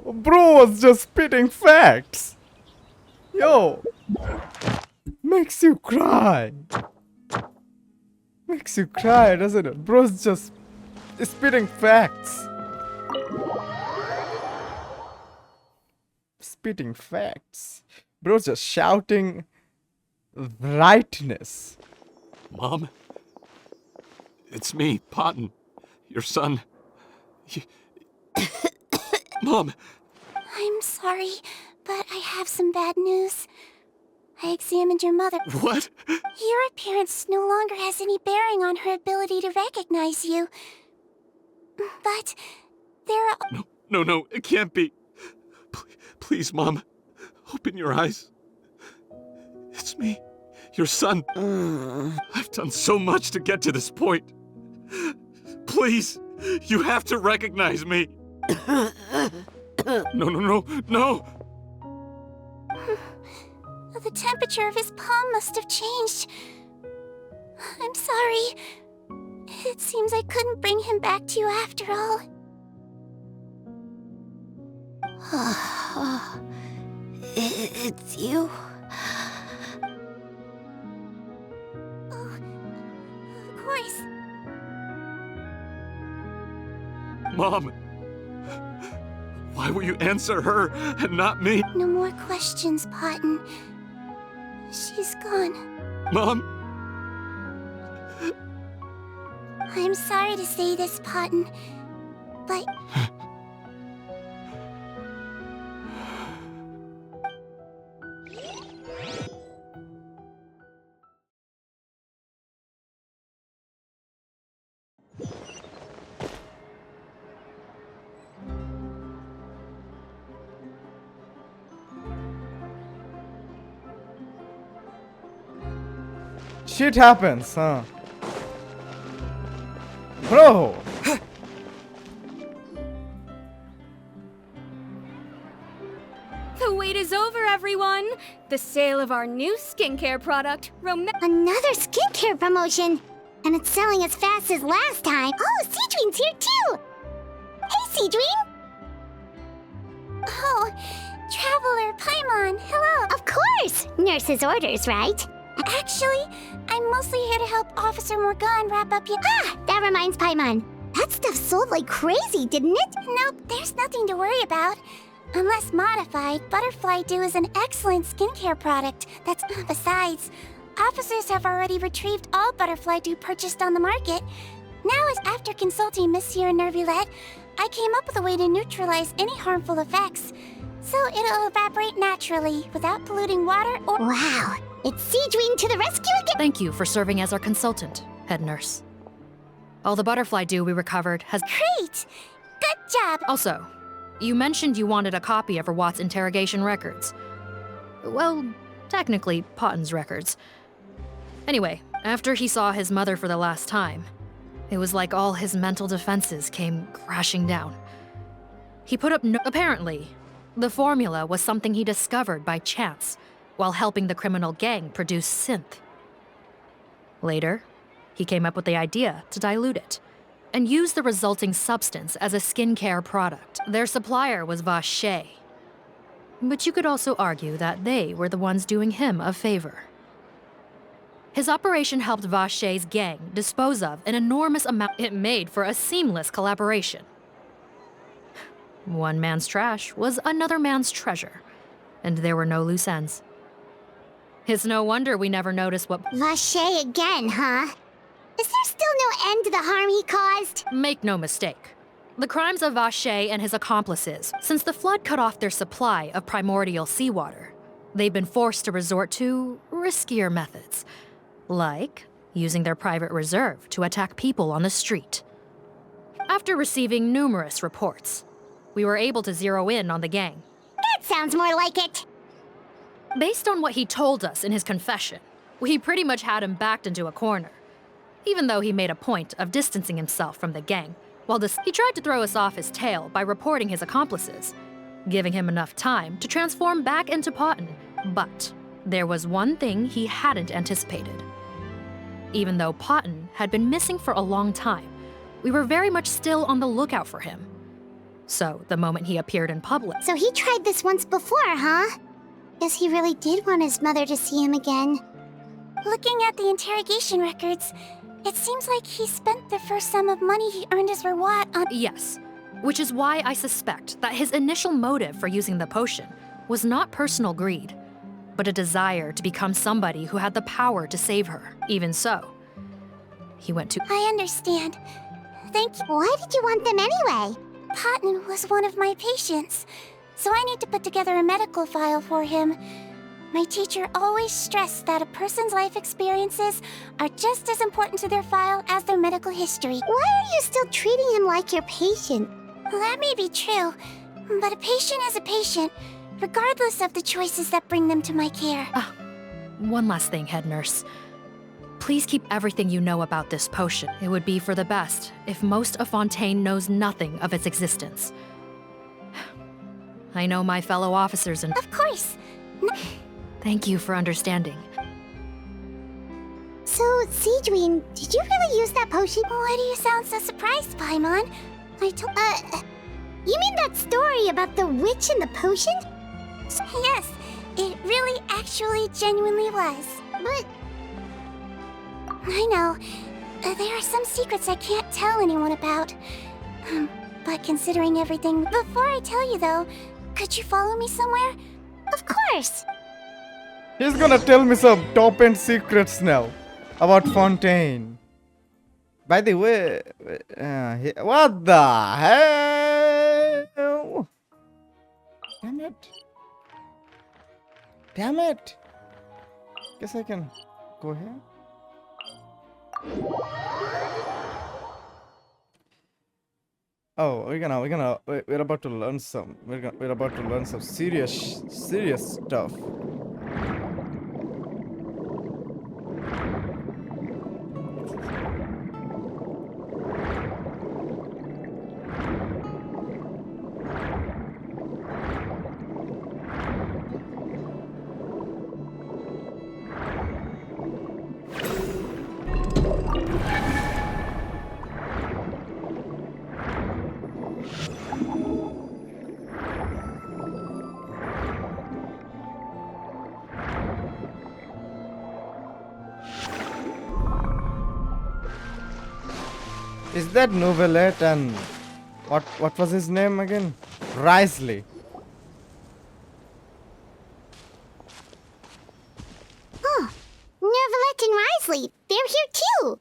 Bro was just spitting facts. Yo! Makes you cry. Makes you cry, doesn't it? Bro's just spitting facts. Spitting facts. Bro's just shouting rightness. Mom? It's me, Potton. Your son. Mom! I'm sorry, but I have some bad news. I examined your mother. What? Your appearance no longer has any bearing on her ability to recognize you. But there are... No, it can't be. Please, Mom. Open your eyes. It's me, your son. I've done so much to get to this point. Please, you have to recognize me. No. The temperature of his palm must have changed. I'm sorry. It seems I couldn't bring him back to you after all. It's you? Oh, of course. Mom! Why will you answer her and not me? No more questions, Potton. She's gone. Mom? I'm sorry to say this, Potton, but... Shit happens, huh? Bro! The wait is over, everyone! The sale of our new skincare product, Another skincare promotion! And it's selling as fast as last time. Oh, Sigewinne's here too! Hey, Sigewinne! Oh, Traveler Paimon, hello! Of course! Nurse's orders, right? Actually, I'm mostly here to help Officer Morgan wrap up your... Ah, that reminds Paimon. That stuff sold like crazy, didn't it? Nope, there's nothing to worry about. Unless modified, Butterfly Dew is an excellent skincare product. Besides, officers have already retrieved all Butterfly Dew purchased on the market. Now, as after consulting Monsieur Nervulette, I came up with a way to neutralize any harmful effects. So it'll evaporate naturally, without polluting water or... Wow, it's Sigewinne to the rescue again! Thank you for serving as our consultant, head nurse. All the butterfly dew we recovered has... Great! Good job! Also, you mentioned you wanted a copy of Rawat's interrogation records. Well, technically, Potton's records. Anyway, after he saw his mother for the last time, it was like all his mental defenses came crashing down. He put up Apparently, the formula was something he discovered by chance while helping the criminal gang produce synth. Later, he came up with the idea to dilute it and use the resulting substance as a skincare product. Their supplier was Vache. But you could also argue that they were the ones doing him a favor. His operation helped Vache's gang dispose of an enormous amount. It made for a seamless collaboration. One man's trash was another man's treasure. and there were no loose ends. It's no wonder we never noticed what— Vache again, huh? Is there still no end to the harm he caused? Make no mistake. The crimes of Vache and his accomplices, since the flood cut off their supply of primordial seawater, they've been forced to resort to riskier methods, like using their private reserve to attack people on the street. After receiving numerous reports, we were able to zero in on the gang. That sounds more like it. Based on what he told us in his confession, we pretty much had him backed into a corner. Even though he made a point of distancing himself from the gang, he tried to throw us off his tail by reporting his accomplices, giving him enough time to transform back into Potton. But there was one thing he hadn't anticipated. Even though Potton had been missing for a long time, we were very much still on the lookout for him. So the moment he appeared in public— So he tried this once before, huh? Guess he really did want his mother to see him again. Looking at the interrogation records, it seems like he spent the first sum of money he earned as reward on— Yes, which is why I suspect that his initial motive for using the potion was not personal greed, but a desire to become somebody who had the power to save her. Even so, he went to— I understand. Thank you. Why did you want them anyway? Potton was one of my patients, so I need to put together a medical file for him. My teacher always stressed that a person's life experiences are just as important to their file as their medical history. Why are you still treating him like your patient? That may be true, but a patient is a patient, regardless of the choices that bring them to my care. One last thing, head nurse. Please keep everything you know about this potion. It would be for the best if most of Fontaine knows nothing of its existence. I know my fellow officers and— Of course. Thank you for understanding. So, Sigewinne, did you really use that potion? Why do you sound so surprised, Paimon? You mean that story about the witch and the potion? Yes, it really actually genuinely was. But I know. There are some secrets I can't tell anyone about. But considering everything— Before I tell you though, could you follow me somewhere? Of course! He's gonna tell me some top-end secrets now about Fontaine. By the way, what the hell? Damn it. Damn it. Guess I can go here. Oh, we're about to learn some. We're about to learn some serious stuff. Is that Novelette and what was his name again? Risley. Oh, Novelette and Risley, they're here too.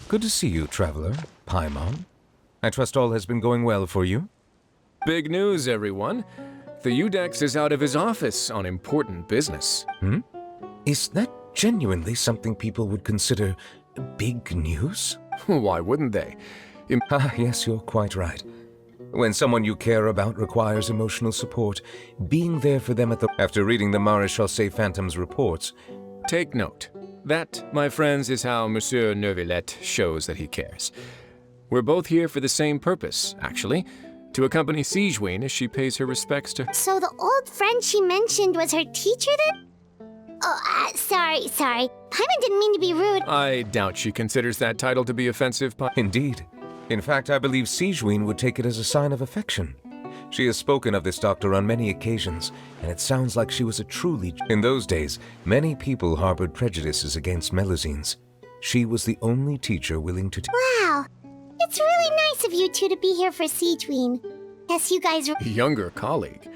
Good to see you, Traveler. Paimon. I trust all has been going well for you? Big news, everyone. The Udex is out of his office on important business. Is that genuinely something people would consider big news? Why wouldn't they? Yes, you're quite right. When someone you care about requires emotional support, being there for them after reading the Maréchal Phantom's reports. Take note. That, my friends, is how Monsieur Neuvillette shows that he cares. We're both here for the same purpose, actually. To accompany Sigewinne as she pays her respects to— So the old friend she mentioned was her teacher then? Oh, sorry. Paimon didn't mean to be rude. I doubt she considers that title to be offensive, Indeed. In fact, I believe Sigewinne would take it as a sign of affection. She has spoken of this doctor on many occasions, and it sounds like she was a truly— In those days, many people harbored prejudices against Melusines. She was the only teacher willing to— Wow. It's really nice of you two to be here for Sigewinne. Yes, you guys— Younger colleague.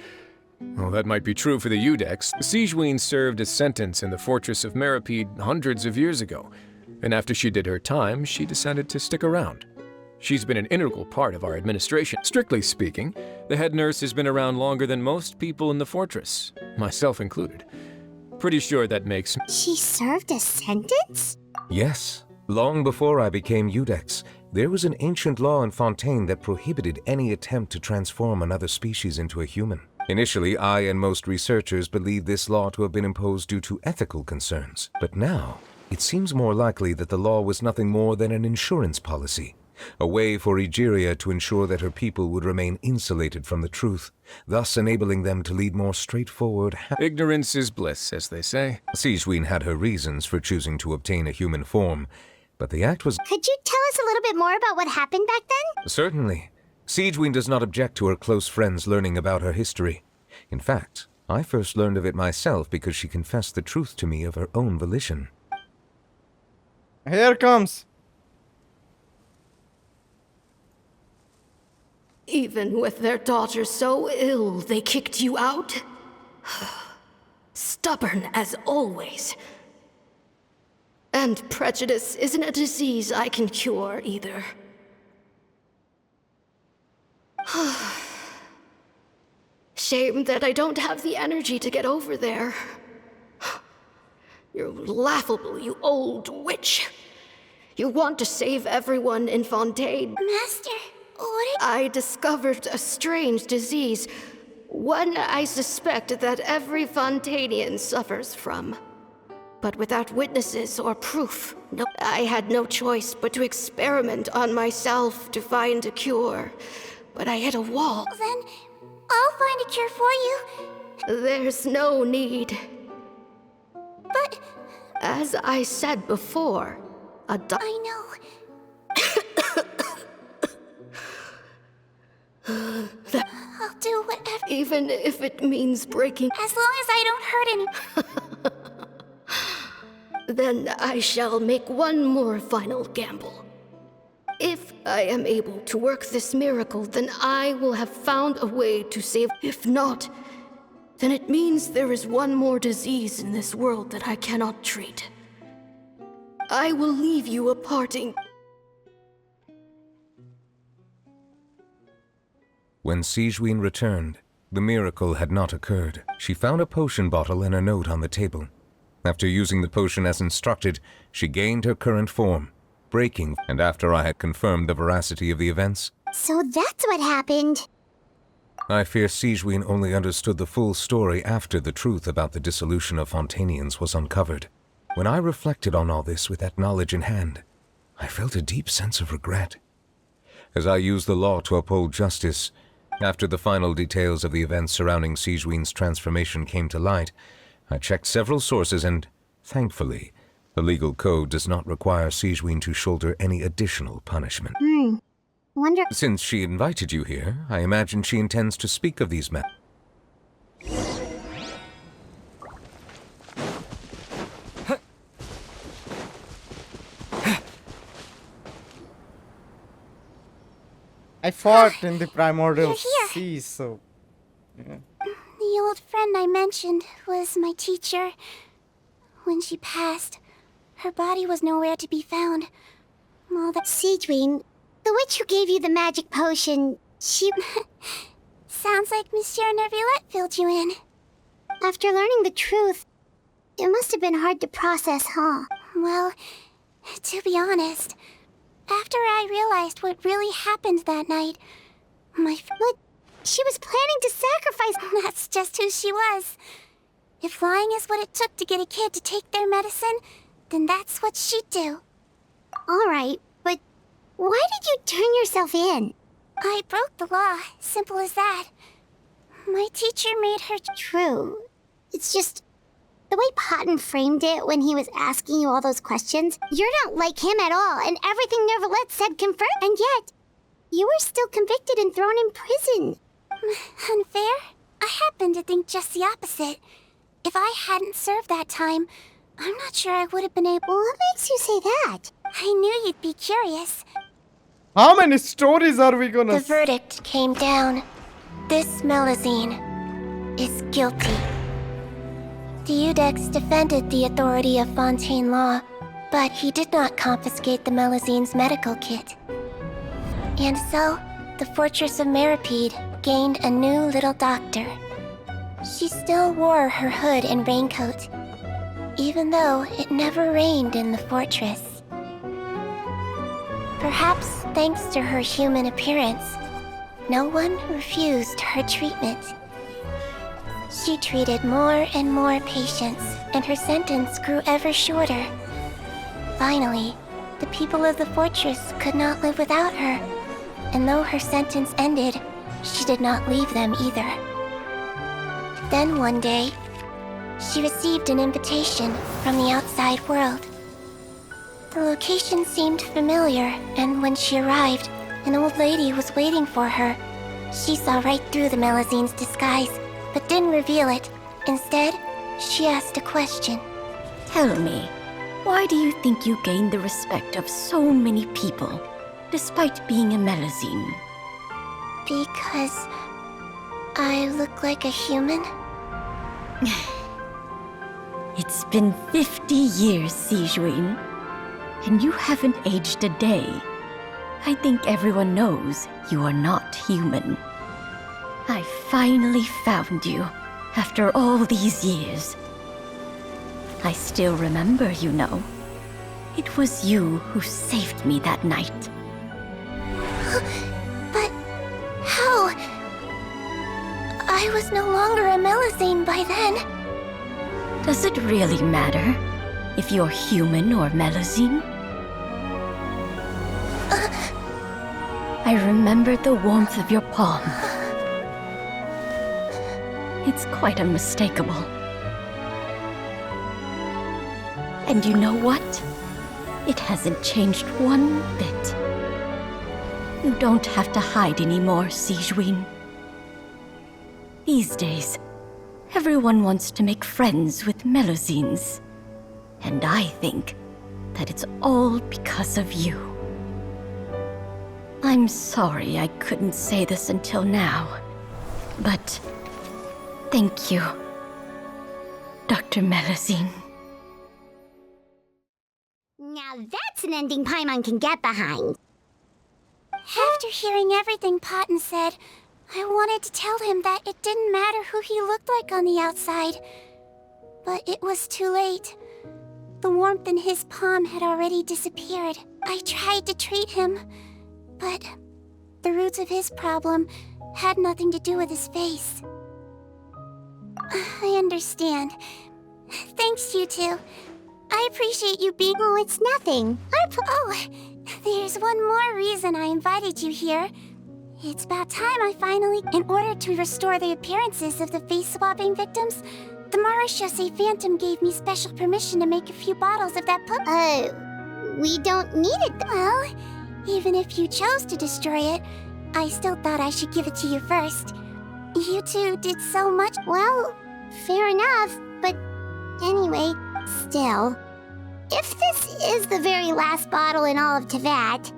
Well, that might be true for the Udex. Sigewinne served a sentence in the fortress of Meripede hundreds of years ago, and after she did her time, she decided to stick around. She's been an integral part of our administration. Strictly speaking, the head nurse has been around longer than most people in the fortress, myself included. Pretty sure that makes... She served a sentence? Yes. Long before I became Udex, there was an ancient law in Fontaine that prohibited any attempt to transform another species into a human. Initially, I and most researchers believed this law to have been imposed due to ethical concerns. But now, it seems more likely that the law was nothing more than an insurance policy, a way for Egeria to ensure that her people would remain insulated from the truth, thus enabling them to lead more straightforward... Ignorance is bliss, as they say. Sigewinne had her reasons for choosing to obtain a human form, but the act was... Could you tell us a little bit more about what happened back then? Certainly. Sigewinne does not object to her close friends learning about her history. In fact, I first learned of it myself because she confessed the truth to me of her own volition. Here comes. Even with their daughter so ill, they kicked you out? Stubborn as always. And prejudice isn't a disease I can cure either. Shame that I don't have the energy to get over there. You're laughable, you old witch. You want to save everyone in Fontaine. Master, what I discovered a strange disease. One I suspect that every Fontainian suffers from. But without witnesses or proof, no, I had no choice but to experiment on myself to find a cure. But I hit a wall. Then I'll find a cure for you. There's no need. But... As I said before, I know. I'll do whatever. Even if it means breaking... As long as I don't hurt any... Then I shall make one more final gamble. If I am able to work this miracle, then I will have found a way to save... If not, then it means there is one more disease in this world that I cannot treat. I will leave you a parting... When Sigewinne returned, the miracle had not occurred. She found a potion bottle and a note on the table. After using the potion as instructed, she gained her current form, breaking, and after I had confirmed the veracity of the events... So that's what happened. I fear Sigewinne only understood the full story after the truth about the dissolution of Fontainians was uncovered. When I reflected on all this with that knowledge in hand, I felt a deep sense of regret. As I used the law to uphold justice, after the final details of the events surrounding Sigewinne's transformation came to light, I checked several sources and, thankfully, the legal code does not require Sigewinne to shoulder any additional punishment. Wonder... Since she invited you here, I imagine she intends to speak of these matters. I fought in the primordial seas, so... Yeah. The old friend I mentioned was my teacher. When she passed, her body was nowhere to be found. All that... Sigewinne, the witch who gave you the magic potion, she... Sounds like Monsieur Neuvillette filled you in. After learning the truth, it must have been hard to process, huh? Well, to be honest, after I realized what really happened that night, But she was planning to sacrifice... That's just who she was. If lying is what it took to get a kid to take their medicine, then that's what she'd do. Alright, but why did you turn yourself in? I broke the law, simple as that. My teacher made her... True. It's just... the way Potton framed it when he was asking you all those questions, you're not like him at all, and everything Neuvillette said confirmed, and yet, you were still convicted and thrown in prison. Unfair? I happen to think just the opposite. If I hadn't served that time, I'm not sure I would have been able... What makes you say that? I knew you'd be curious. How many stories are we gonna... The verdict came down. This Melazine. is guilty. The Iudex defended the authority of Fontaine law, but he did not confiscate the Melizine's medical kit. And so, the Fortress of Meripede gained a new little doctor. She still wore her hood and raincoat, even though it never rained in the fortress. Perhaps thanks to her human appearance, no one refused her treatment. She treated more and more patients, and her sentence grew ever shorter. Finally, the people of the fortress could not live without her, and though her sentence ended, she did not leave them either. Then one day, she received an invitation from the outside world. The location seemed familiar, and when she arrived, an old lady was waiting for her. She saw right through the Melizine's disguise, but didn't reveal it. Instead, she asked a question. Tell me, why do you think you gained the respect of so many people, despite being a Melizine? Because I look like a human? It's been 50 years, Sigewinne, and you haven't aged a day. I think everyone knows you are not human. I finally found you, after all these years. I still remember, you know. It was you who saved me that night. But how? I was no longer a Melizine by then. Does it really matter if you're human or Melizine? I remember the warmth of your palm. It's quite unmistakable. And you know what? It hasn't changed one bit. You don't have to hide anymore, Sigewinne. These days, everyone wants to make friends with Melizines. And I think that it's all because of you. I'm sorry I couldn't say this until now, but thank you, Dr. Melizine. Now that's an ending Paimon can get behind. After hearing everything Potten said, I wanted to tell him that it didn't matter who he looked like on the outside. But it was too late. The warmth in his palm had already disappeared. I tried to treat him, but the roots of his problem had nothing to do with his face. I understand. Thanks, you two. I appreciate you being— Oh, it's nothing. Oh, there's one more reason I invited you here. It's about time I finally— In order to restore the appearances of the face-swapping victims, the Marechaussee Phantom gave me special permission to make a few bottles of that we don't need it. Well, even if you chose to destroy it, I still thought I should give it to you first. You two did so much— Well, fair enough, but anyway, still. If this is the very last bottle in all of Teyvat,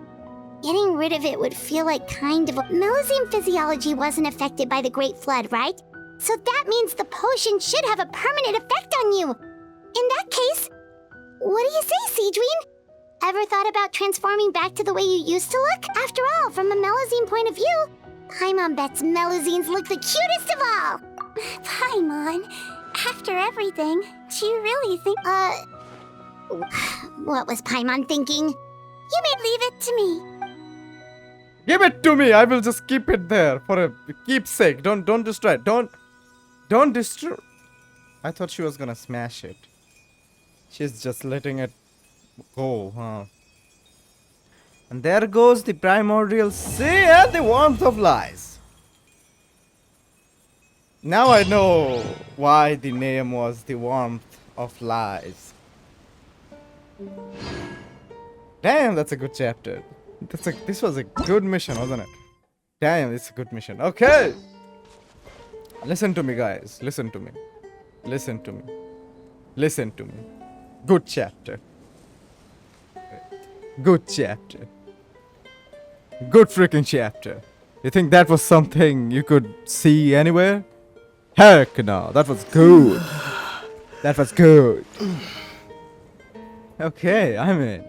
getting rid of it would feel like kind of— Melizine physiology wasn't affected by the Great Flood, right? So that means the potion should have a permanent effect on you. In that case, what do you say, Sigewinne? Ever thought about transforming back to the way you used to look? After all, from a Melizine point of view, Paimon bets Melizines look the cutest of all. Paimon, after everything, do you really think— What was Paimon thinking? You may leave it to me. Give it to me. I will just keep it there for a keepsake. Don't destroy it. Don't destroy. I thought she was gonna smash it. She's just letting it go, huh? And there goes the primordial sea and the warmth of lies. Now I know why the name was the warmth of lies. Damn, that's a good chapter. This was a good mission, wasn't it? Damn, it's a good mission. Okay. Listen to me, guys. Listen to me. Listen to me. Listen to me. Good chapter. Good chapter. Good freaking chapter. You think that was something you could see anywhere? Heck no, that was good. That was good. Okay, I mean,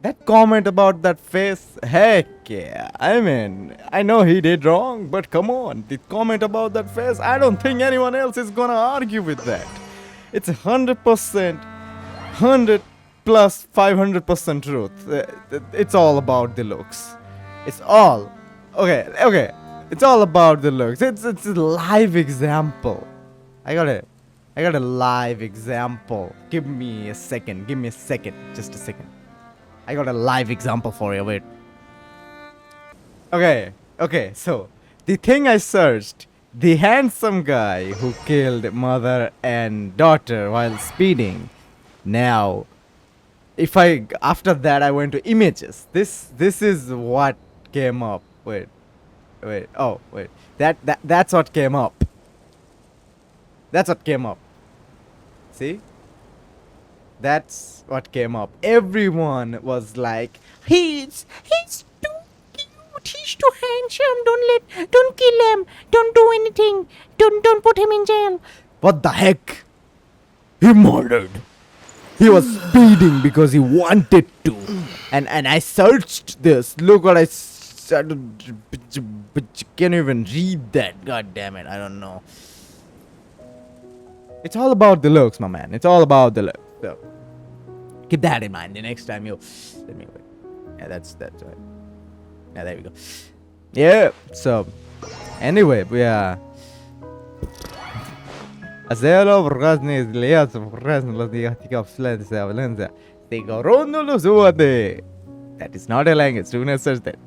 that comment about that face, heck yeah. I mean, I know he did wrong, but come on, the comment about that face, I don't think anyone else is gonna argue with that. It's 100%, 100 plus 500% truth. It's all about the looks. It's all okay. It's all about the looks. It's a live example. I got a live example. Give me a second. Just a second. I got a live example for you. Wait. Okay. So the thing I searched, the handsome guy who killed mother and daughter while speeding. Now, after that I went to images. This is what came up. Wait. Oh, wait. That's what came up. That's what came up. See? That's what came up. Everyone was like, he's too cute. He's too handsome. Don't kill him. Don't do anything. Don't put him in jail. What the heck? He murdered. He was speeding because he wanted to. And I searched this. Look what I started. But you can't even read that. God damn it. I don't know. It's all about the looks, my man. It's all about the looks. So, keep that in mind the next time you... Let me wait. Yeah, that's right. Yeah, there we go. Yeah, so... Anyway, we are... That is not a language. Do not search that.